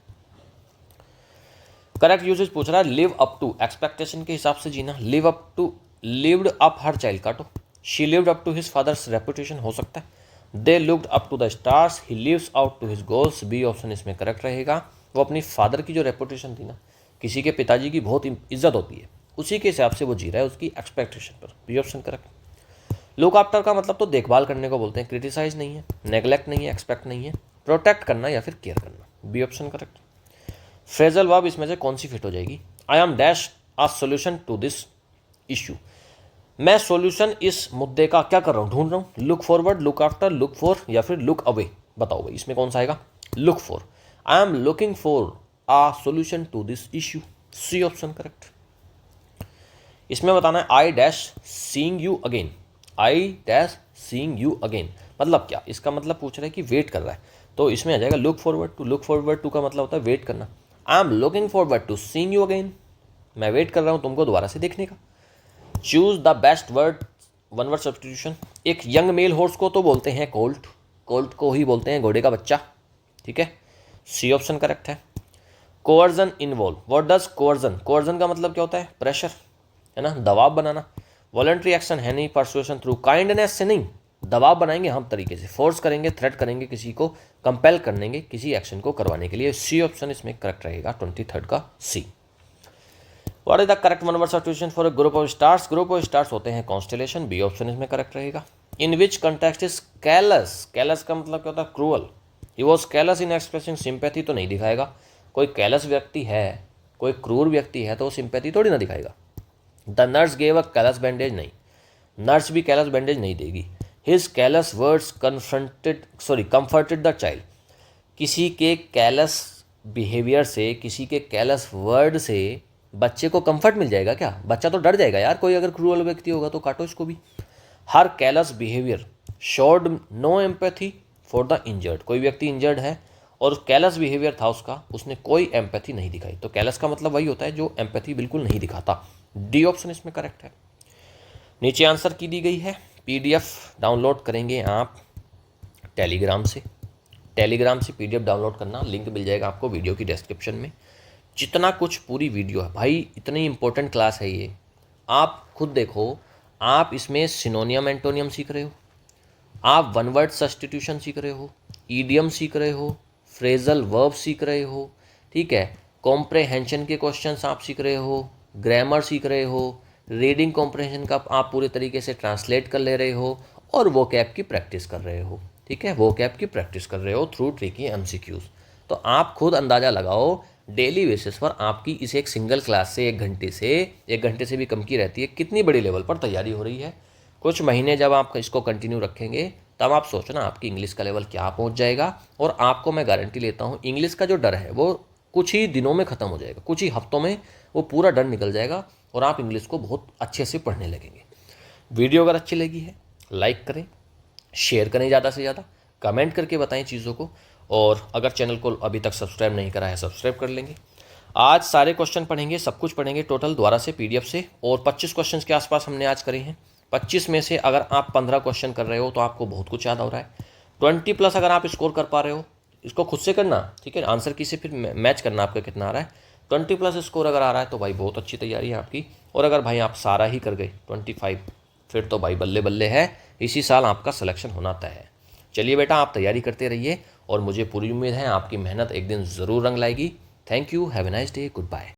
करेक्ट यूजेज पूछ रहा है, लिव अप टू, एक्सपेक्टेशन के हिसाब से जीना। Live up to, lived up her child काटो। She lived up to his father's reputation हो सकता है। They looked up to the stars, he lives out to his goals. B option इसमें correct रहेगा। वो अपनी फादर की जो रेपुटेशन थी ना, किसी के पिताजी की बहुत इज्जत होती है, उसी के हिसाब से वो जी रहा है, उसकी एक्सपेक्टेशन पर। B option correct. Look after का मतलब तो देखभाल करने को बोलते हैं, क्रिटिसाइज नहीं है, नेग्लेक्ट नहीं है, एक्सपेक्ट नहीं है, प्रोटेक्ट करना या फिर केयर करना। B option correct. Phrasal verb इसमें से कौन सी फिट हो जाएगी? I am dash a solution to this issue. मैं सॉल्यूशन इस मुद्दे का क्या कर रहा हूँ, ढूंढ रहा हूँ। Look forward, look after, look for या फिर लुक अवे। बताओ भाई इसमें कौन सा आएगा? Look for. I am looking for a solution to this issue. C option correct. इसमें बताना है I dash seeing you again. I dash seeing you again मतलब क्या? इसका मतलब पूछ रहा है कि वेट कर रहा है, तो इसमें आ जाएगा look forward to. Look forward to का मतलब होता है वेट करना। I am looking forward to seeing you again, मैं वेट कर रहा हूँ तुमको दोबारा से देखने का। Choose the best word, one word substitution. एक यंग मेल हॉर्स को तो बोलते हैं कोल्ट, कोल्ट को ही बोलते हैं घोड़े का बच्चा, ठीक है। सी ऑप्शन करेक्ट है। Coercion involve, what does coercion, coercion का मतलब क्या होता है? प्रेशर, है ना, दबाव बनाना। वॉलंटरी एक्शन है नहीं, परसुएशन थ्रू, काइंडनेस से नहीं, दबाव बनाएंगे हम तरीके से, फोर्स करेंगे, थ्रेट करेंगे, किसी को कंपेल करेंगे किसी एक्शन को करवाने के लिए। सी ऑप्शन इसमें करेक्ट रहेगा, 23rd का C. What is the correct one word substitution for a group of stars? Group of stars होते हैं कॉन्स्टेलेशन। बी ऑप्शन इसमें करेक्ट रहेगा। In which context is callous, callous का मतलब क्या होता है? Cruel. He was callous in expressing sympathy तो नहीं दिखाएगा। कोई कैलस व्यक्ति है, कोई क्रूर व्यक्ति है तो वो सिंपैथी थोड़ी ना दिखाएगा। The nurse gave a callus bandage, नहीं, नर्स भी कैलस बैंडेज नहीं देगी। His callus words comforted the child. किसी के कैलस बिहेवियर से, किसी के कैलस वर्ड से बच्चे को कंफर्ट मिल जाएगा क्या? बच्चा तो डर जाएगा यार, कोई अगर क्रूअल व्यक्ति होगा तो काटो इसको भी। Her callous behaviour showed no empathy for the injured. कोई व्यक्ति इंजर्ड है और कैलस बिहेवियर था उसका, उसने कोई एम्पैथी नहीं दिखाई, तो कैलस का मतलब वही होता है जो एम्पैथी बिल्कुल नहीं दिखाता। डी ऑप्शन इसमें करेक्ट है। नीचे आंसर की दी गई है, पीडीएफ डाउनलोड करेंगे आप टेलीग्राम से। टेलीग्राम से पीडीएफ डाउनलोड करना, लिंक मिल जाएगा आपको वीडियो की डिस्क्रिप्शन में। जितना कुछ पूरी वीडियो है भाई, इतनी इंपॉर्टेंट क्लास है ये, आप खुद देखो। आप इसमें सिनोनियम एंटोनियम सीख रहे हो, आप वन वर्ड सब्स्टिट्यूशन सीख रहे हो, ईडियम सीख रहे हो, फ्रेजल वर्ब सीख रहे हो, ठीक है, कॉम्प्रहेंशन के क्वेश्चंस आप सीख रहे हो, ग्रामर सीख रहे हो, रीडिंग कॉम्प्रहेंशन का आप पूरे तरीके से ट्रांसलेट कर ले रहे हो, और वोकैब की प्रैक्टिस कर रहे हो, ठीक है, वोकैब की प्रैक्टिस कर रहे हो थ्रू ट्रिकी एमसीक्यूज। तो आप खुद अंदाज़ा लगाओ डेली बेसिस पर आपकी इस एक सिंगल क्लास से 1 घंटे से भी कम की रहती है, कितनी बड़ी लेवल पर तैयारी हो रही है। कुछ महीने जब आप इसको कंटिन्यू रखेंगे तब आप सोचना आपकी इंग्लिश का लेवल क्या पहुंच जाएगा। और आपको मैं गारंटी लेता हूं, इंग्लिश का जो डर है वो कुछ ही दिनों में ख़त्म हो जाएगा, कुछ ही हफ्तों में वो पूरा डर निकल जाएगा और आप इंग्लिश को बहुत अच्छे से पढ़ने लगेंगे। वीडियो अगर अच्छी लगी है लाइक करें, शेयर करें ज़्यादा से ज़्यादा, कमेंट करके बताएं चीज़ों को, और अगर चैनल को अभी तक सब्सक्राइब नहीं करा है सब्सक्राइब कर लेंगे। आज सारे क्वेश्चन पढ़ेंगे, सब कुछ पढ़ेंगे टोटल दोबारा से पीडीएफ से, और 25 क्वेश्चन के आसपास हमने आज करे हैं। 25 में से अगर आप 15 क्वेश्चन कर रहे हो तो आपको बहुत कुछ याद हो रहा है। 20+ अगर आप स्कोर कर पा रहे हो, इसको खुद से करना, ठीक है, आंसर की से फिर मैच करना आपका कितना आ रहा है। 20+ स्कोर अगर आ रहा है तो भाई बहुत अच्छी तैयारी है आपकी। और अगर भाई आप सारा ही कर गए 25, फिर तो भाई बल्ले बल्ले है, इसी साल आपका सिलेक्शन होना तय है। चलिए बेटा, आप तैयारी करते रहिए और मुझे पूरी उम्मीद है आपकी मेहनत एक दिन ज़रूर रंग लाएगी। Thank you, have a nice day, good bye.